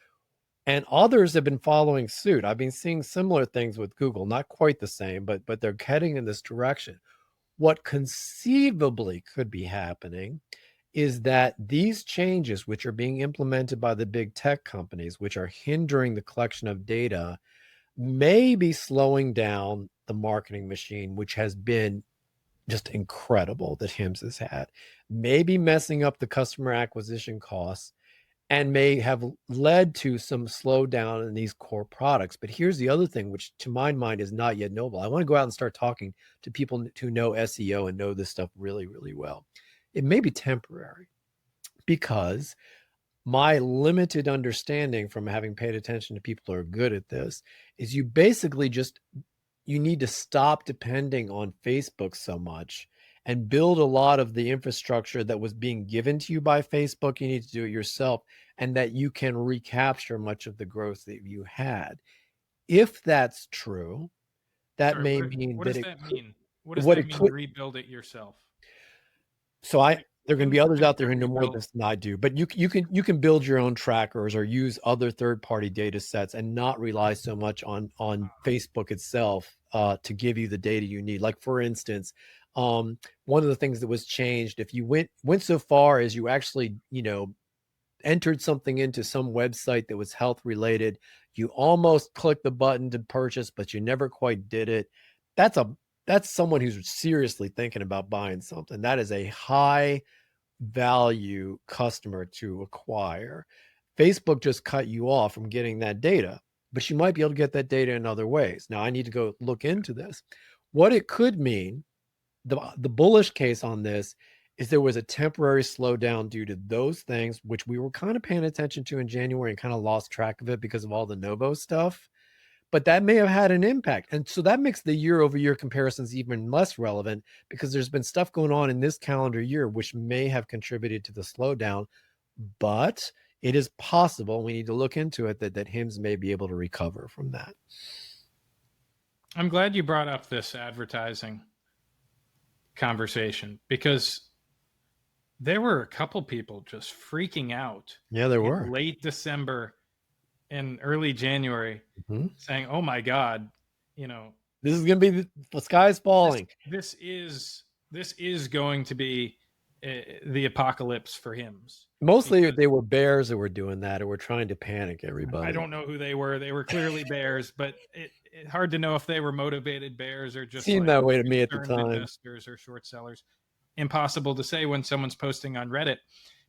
And others have been following suit. I've been seeing similar things with Google, not quite the same, but they're heading in this direction. What conceivably could be happening is that these changes, which are being implemented by the big tech companies, which are hindering the collection of data, may be slowing down the marketing machine, which has been just incredible that HIMS has had, maybe messing up the customer acquisition costs and may have led to some slowdown in these core products. But here's the other thing, which to my mind is not yet knowable. I want to go out and start talking to people who know SEO and know this stuff really, really well. It may be temporary because my limited understanding from having paid attention to people who are good at this is you basically you need to stop depending on Facebook so much and build a lot of the infrastructure that was being given to you by Facebook. You need to do it yourself, and that you can recapture much of the growth that you had. If that's true, that Sorry, may mean what that does that mean? What does what that it mean? could. Rebuild it yourself. So Like there are going to be HIMS others isn't out there going who to know more rebuild. this than I do, but you can build your own trackers or use other third-party data sets and not rely so much on Facebook itself to give you the data you need. Like for instance, one of the things that was changed, if you went so far as you actually entered something into some website that was health related, you almost clicked the button to purchase, but you never quite did it. That's someone who's seriously thinking about buying something. That is a high value customer to acquire. Facebook just cut you off from getting that data, but you might be able to get that data in other ways. Now I need to go look into this. What it could mean, the bullish case on this is there was a temporary slowdown due to those things, which we were kind of paying attention to in January and kind of lost track of it because of all the Novo stuff. But that may have had an impact. And so that makes the year over year comparisons even less relevant because there's been stuff going on in this calendar year which may have contributed to the slowdown. But it is possible, we need to look into it, that HIMS may be able to recover from that. I'm glad you brought up this advertising conversation because there were a couple people just freaking out. Yeah, there in were. late December and early January, saying, "Oh my God, this is going to be the sky's falling. This is going to be the apocalypse for HIMS." Mostly they were bears that were doing that, or were trying to panic everybody. I don't know who they were. They were clearly bears, but it's hard to know if they were motivated bears or just seemed that way to me at the time. Investors or short sellers. Impossible to say when someone's posting on Reddit.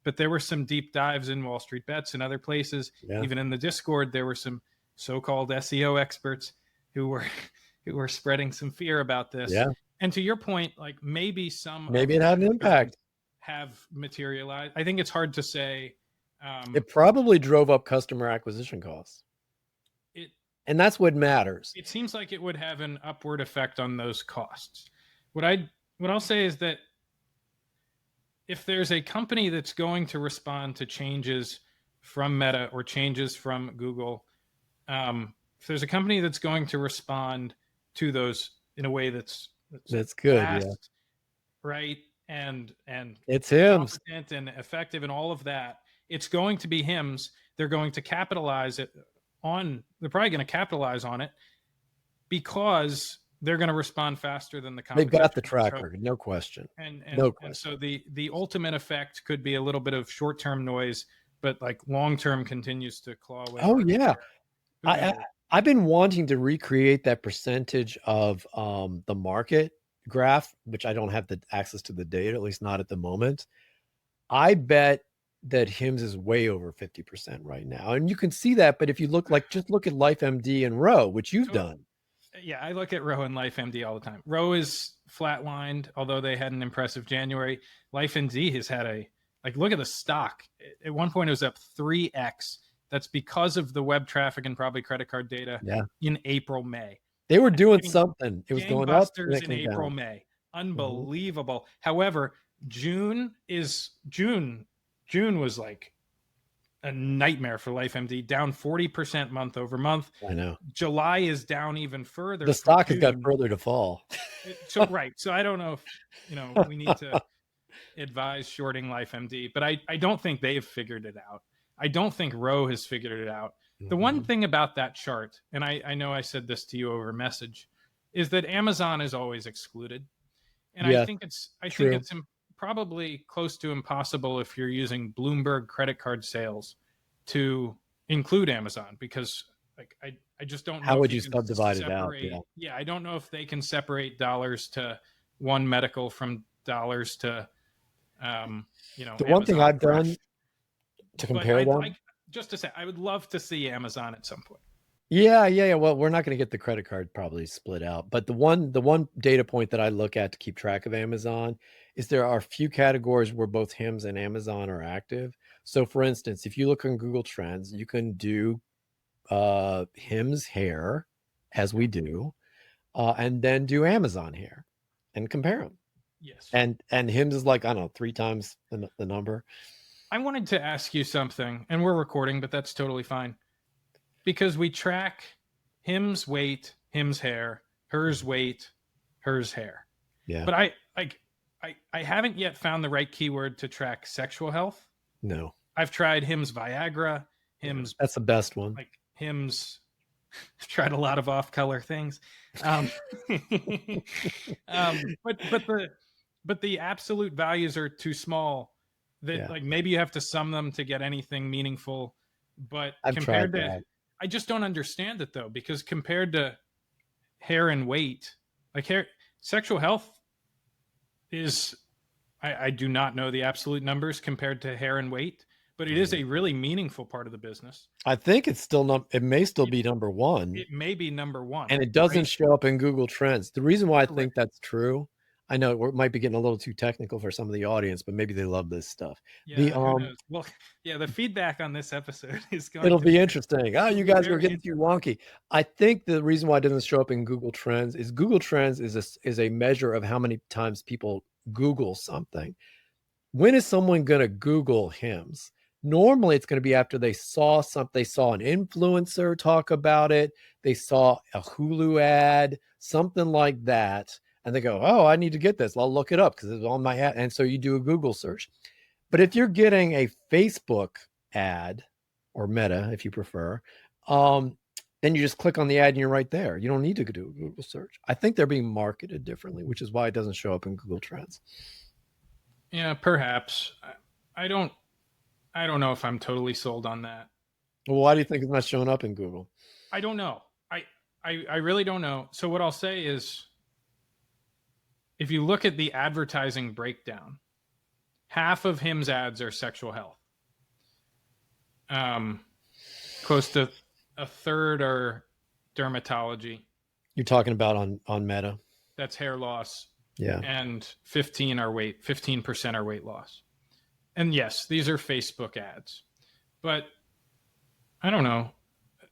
But there were some deep dives in Wall Street Bets and other places. Yeah. Even in the Discord, there were some so-called SEO experts who were spreading some fear about this. Yeah. And to your point, like maybe it had an impact. Have materialized. I think it's hard to say. It probably drove up customer acquisition costs. And that's what matters. It seems like it would have an upward effect on those costs. What I'll say is that if there's a company that's going to respond to changes from Meta or changes from Google, if there's a company that's going to respond to those in a way that's good, fast, yeah, right, and it's HIMS and effective and all of that, it's going to be HIMS. They're going to capitalize on it because they're going to respond faster than the competition. They've got the track record, no question. And so the ultimate effect could be a little bit of short-term noise, but like long-term continues to claw away. Oh yeah. I've been wanting to recreate that percentage of the market graph, which I don't have the access to the data, at least not at the moment. I bet that HIMS is way over 50% right now. And you can see that, but if you just look at LifeMD and Row, which you've done. Yeah, I look at Row and LifeMD all the time. Row is flatlined, although they had an impressive January. LifeMD has had look at the stock. At one point, it was up 3x. That's because of the web traffic and probably credit card data in April, May. They were doing something. It was going up in April, May. Unbelievable. Mm-hmm. However, June was like a nightmare for LifeMD, down 40% month over month. I know. July is down even further. The stock has got further to fall. So I don't know if we need to advise shorting LifeMD, but I don't think they've figured it out. I don't think Row has figured it out. Mm-hmm. The one thing about that chart, and I know I said this to you over message, is that Amazon is always excluded. And I think it's probably close to impossible if you're using Bloomberg credit card sales to include Amazon, because I just don't know how would you subdivide it out. Yeah, I don't know if they can separate dollars to One Medical from dollars to the Amazon one thing I've done to compare them, just to say, I would love to see Amazon at some point. Yeah. Well, we're not going to get the credit card probably split out, but the one data point that I look at to keep track of Amazon is there are a few categories where both HIMS and Amazon are active. So for instance, if you look on Google Trends, you can do HIMS hair, as we do, and then do Amazon hair and compare them. Yes. And HIMS is like, I don't know, 3 times the number. I wanted to ask you something, and we're recording, but that's totally fine. Because we track HIMS weight, HIMS hair, hers weight, hers hair. Yeah. But I haven't yet found the right keyword to track sexual health. No. I've tried HIMS Viagra, Yeah, HIMS that's the best one. like HIMS. I've tried a lot of off-color things. Um, but the absolute values are too small. That Yeah. like maybe you have to sum them to get anything meaningful. But I've tried compared to, that. I just don't understand it though, because compared to hair and weight, like hair, sexual health is, I do not know the absolute numbers compared to hair and weight, but it is a really meaningful part of the business. I think it's still it may still be number one. It may be number one. And it doesn't right? show up in Google Trends. The reason why I Correct. think that's true, I know it might be getting a little too technical for some of the audience, but maybe they love this stuff. Yeah, who knows? Well, yeah, the feedback on this episode is going It'll to be interesting. Oh, you guys were very getting too wonky. I think the reason why it doesn't show up in Google Trends is Google Trends is a measure of how many times people Google something. When is someone going to Google HIMS? Normally, it's going to be after they saw something. They saw an influencer talk about it. They saw a Hulu ad, something like that. And they go, oh, I need to get this. I'll look it up because it's on my ad. And so you do a Google search. But if you're getting a Facebook ad or Meta, if you prefer, then you just click on the ad and you're right there. You don't need to do a Google search. I think they're being marketed differently, which is why it doesn't show up in Google Trends. Yeah, perhaps. I don't know if I'm totally sold on that. Well, why do you think it's not showing up in Google? I don't know. I really don't know. So what I'll say is, if you look at the advertising breakdown, half of HIMS ads are sexual health. Close to a third are dermatology. You're talking about on Meta. That's hair loss. Yeah. And 15% are weight loss. And yes, these are Facebook ads. But I don't know.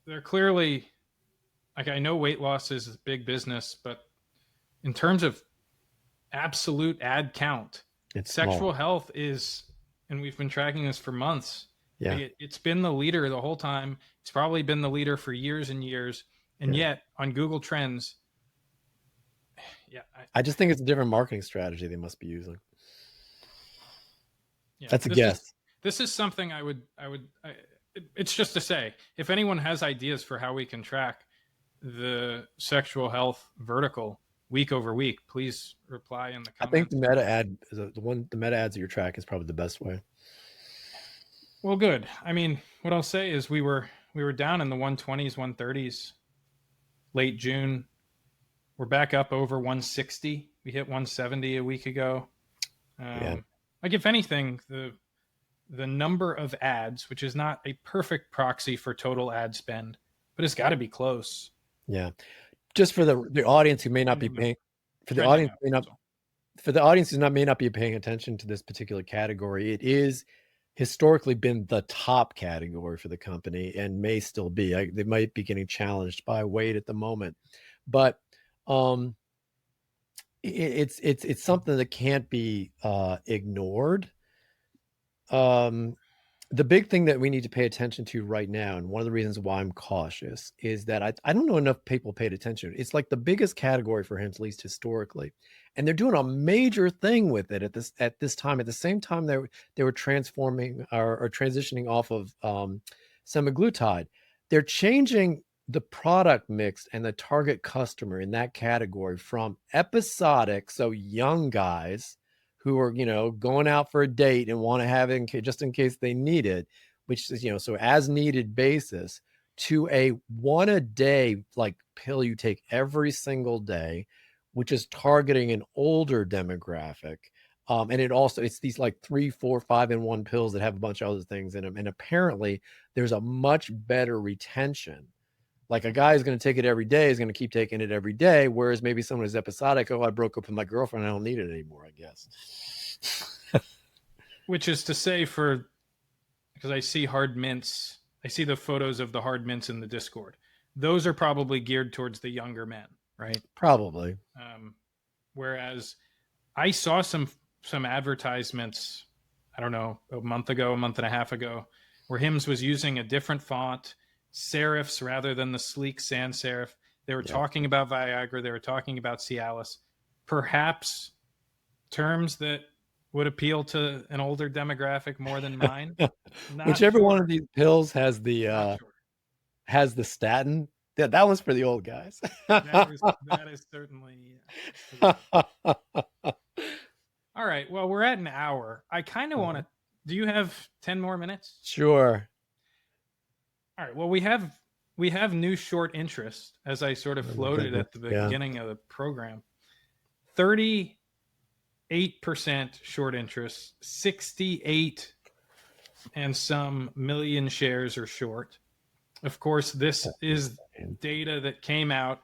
They're clearly, like, I know weight loss is big business, but in terms of absolute ad count, It's sexual small. health is, and we've been tracking this for months. Yeah. It's been the leader the whole time. It's probably been the leader for years and years. And yet on Google Trends, yeah, I just think it's a different marketing strategy they must be using. Yeah, that's a guess. This is something it's just to say, if anyone has ideas for how we can track the sexual health vertical week over week, please reply in the comments. I think the Meta ad is the Meta ads that you're tracking is probably the best way. Well, good. I mean, what I'll say is we were down in the 120s, 130s late June. We're back up over 160. We hit 170 a week ago. Like, if anything, the number of ads, which is not a perfect proxy for total ad spend, but it's got to be close. Yeah. Just for the audience who may not be paying, for the audience who may not be paying attention to this particular category, it is historically been the top category for the company and may still be. They might be getting challenged by weight at the moment, but it's something that can't be ignored. The big thing that we need to pay attention to right now, and one of the reasons why I'm cautious, is that I don't know enough people paid attention. It's like the biggest category for HIMS, at least historically, and they're doing a major thing with it at this time. At the same time, they were transforming or transitioning off of semaglutide. They're changing the product mix and the target customer in that category from episodic, so young guys who are, going out for a date and want to have it just in case they need it, which is, so as needed basis, to a one a day like pill you take every single day, which is targeting an older demographic. And it's these like 3, 4, 5-in-1 pills that have a bunch of other things in them. And apparently there's a much better retention. Like, a guy who's going to take it every day is going to keep taking it every day. Whereas maybe someone who's episodic, I broke up with my girlfriend, I don't need it anymore, I guess. Which is to say, because I see hard mints, I see the photos of the hard mints in the Discord. Those are probably geared towards the younger men, right? Probably. Whereas I saw some advertisements, I don't know, a month and a half ago, where HIMS was using a different font, serifs rather than the sleek sans serif. They were talking about Viagra. They were talking about Cialis. Perhaps terms that would appeal to an older demographic more than mine. Not Whichever one sure. of these pills has Not sure. the statin. That one's for the old guys. That is certainly true. All right. Well, we're at an hour. I kind of want to. Do you have 10 more minutes? Sure. All right. Well, we have new short interest, as I sort of floated at the beginning of the program. 38% short interest, 68 and some million shares are short. Of course, this is data that came out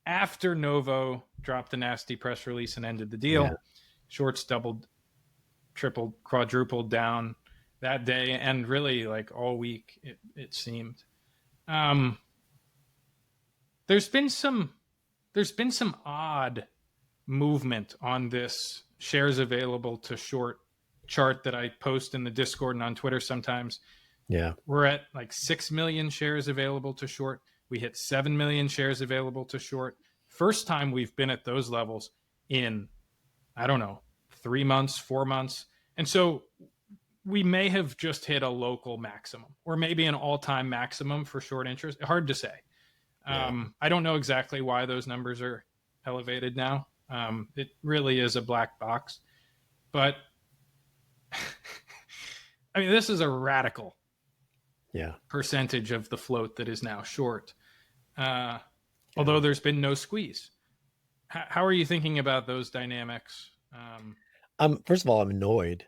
after Novo dropped a nasty press release and ended the deal. Yeah. Shorts doubled, tripled, quadrupled down that day, and really like all week it seemed. There's been some odd movement on this shares available to short chart that I post in the Discord and on Twitter sometimes. Yeah. We're at like 6 million shares available to short. We hit 7 million shares available to short. First time we've been at those levels in, I don't know, 3 months, 4 months. And so we may have just hit a local maximum or maybe an all-time maximum for short interest. Hard to say. Yeah. I don't know exactly why those numbers are elevated now. It really is a black box. But I mean, this is a radical percentage of the float that is now short. Although there's been no squeeze. How are you thinking about those dynamics? First of all, I'm annoyed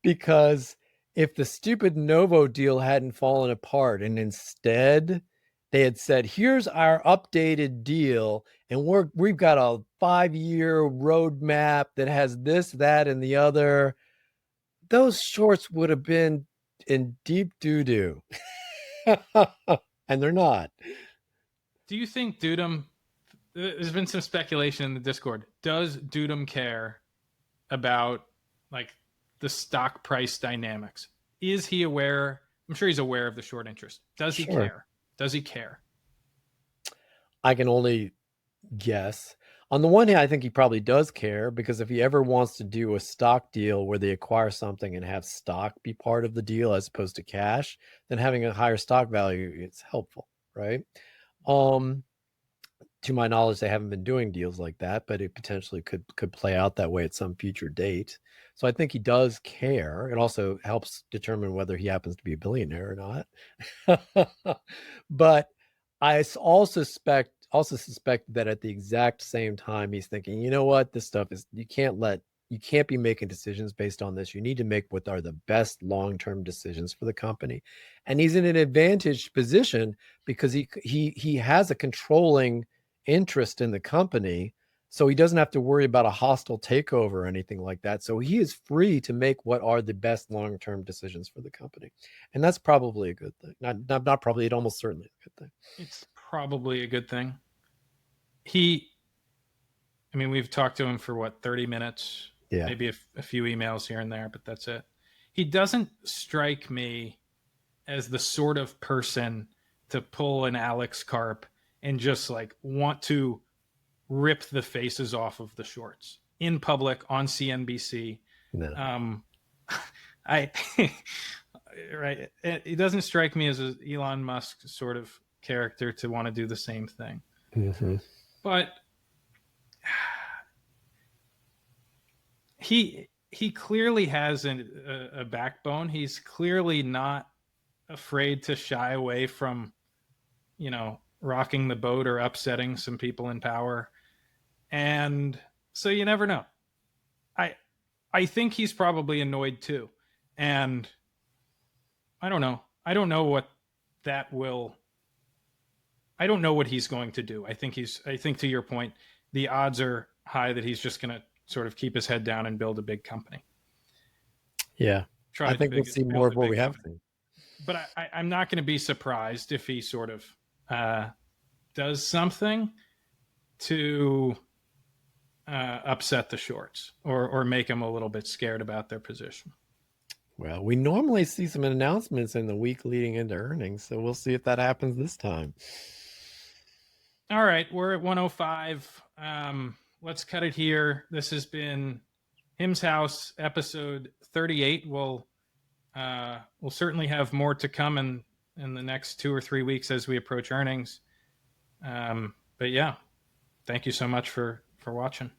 because if the stupid Novo deal hadn't fallen apart and instead they had said, here's our updated deal, and we've got a 5-year roadmap that has this, that, and the other, those shorts would have been in deep doo-doo. And they're not. Do you think Dudum, there's been some speculation in the Discord, does Dudum care about like the stock price dynamics? Is he aware? I'm sure he's aware of the short interest. Does he care? Does he care? I can only guess. On the one hand, I think he probably does care, because if he ever wants to do a stock deal where they acquire something and have stock be part of the deal as opposed to cash, then having a higher stock value, it's helpful, right? To my knowledge, they haven't been doing deals like that, but it potentially could play out that way at some future date. So I think he does care. It also helps determine whether he happens to be a billionaire or not. But I also suspect that at the exact same time, he's thinking, you know what, this stuff is, you can't be making decisions based on this. You need to make what are the best long-term decisions for the company. And he's in an advantaged position because he has a controlling interest in the company, so he doesn't have to worry about a hostile takeover or anything like that. So he is free to make what are the best long-term decisions for the company, and that's probably a good thing. Not probably, it almost certainly a good thing. It's probably a good thing. I mean, we've talked to him for what, 30 minutes, maybe a few emails here and there, but that's it. He doesn't strike me as the sort of person to pull an Alex Karp and just like want to rip the faces off of the shorts in public on CNBC. No. Right. It doesn't strike me as an Elon Musk sort of character to want to do the same thing. Mm-hmm. But he clearly has a backbone. He's clearly not afraid to shy away from, rocking the boat or upsetting some people in power. And so you never know. I think he's probably annoyed too. And I don't know. I don't know what he's going to do. I think to your point, the odds are high that he's just going to sort of keep his head down and build a big company. Yeah. I think we'll see more of what we have seen. But I'm not going to be surprised if he sort of does something to upset the shorts or make them a little bit scared about their position. Well, we normally see some announcements in the week leading into earnings, so we'll see if that happens this time. All right, we're at 105. Let's cut it here. This has been HIMS House episode 38. We'll certainly have more to come in the next 2 or 3 weeks as we approach earnings. But yeah, thank you so much for watching.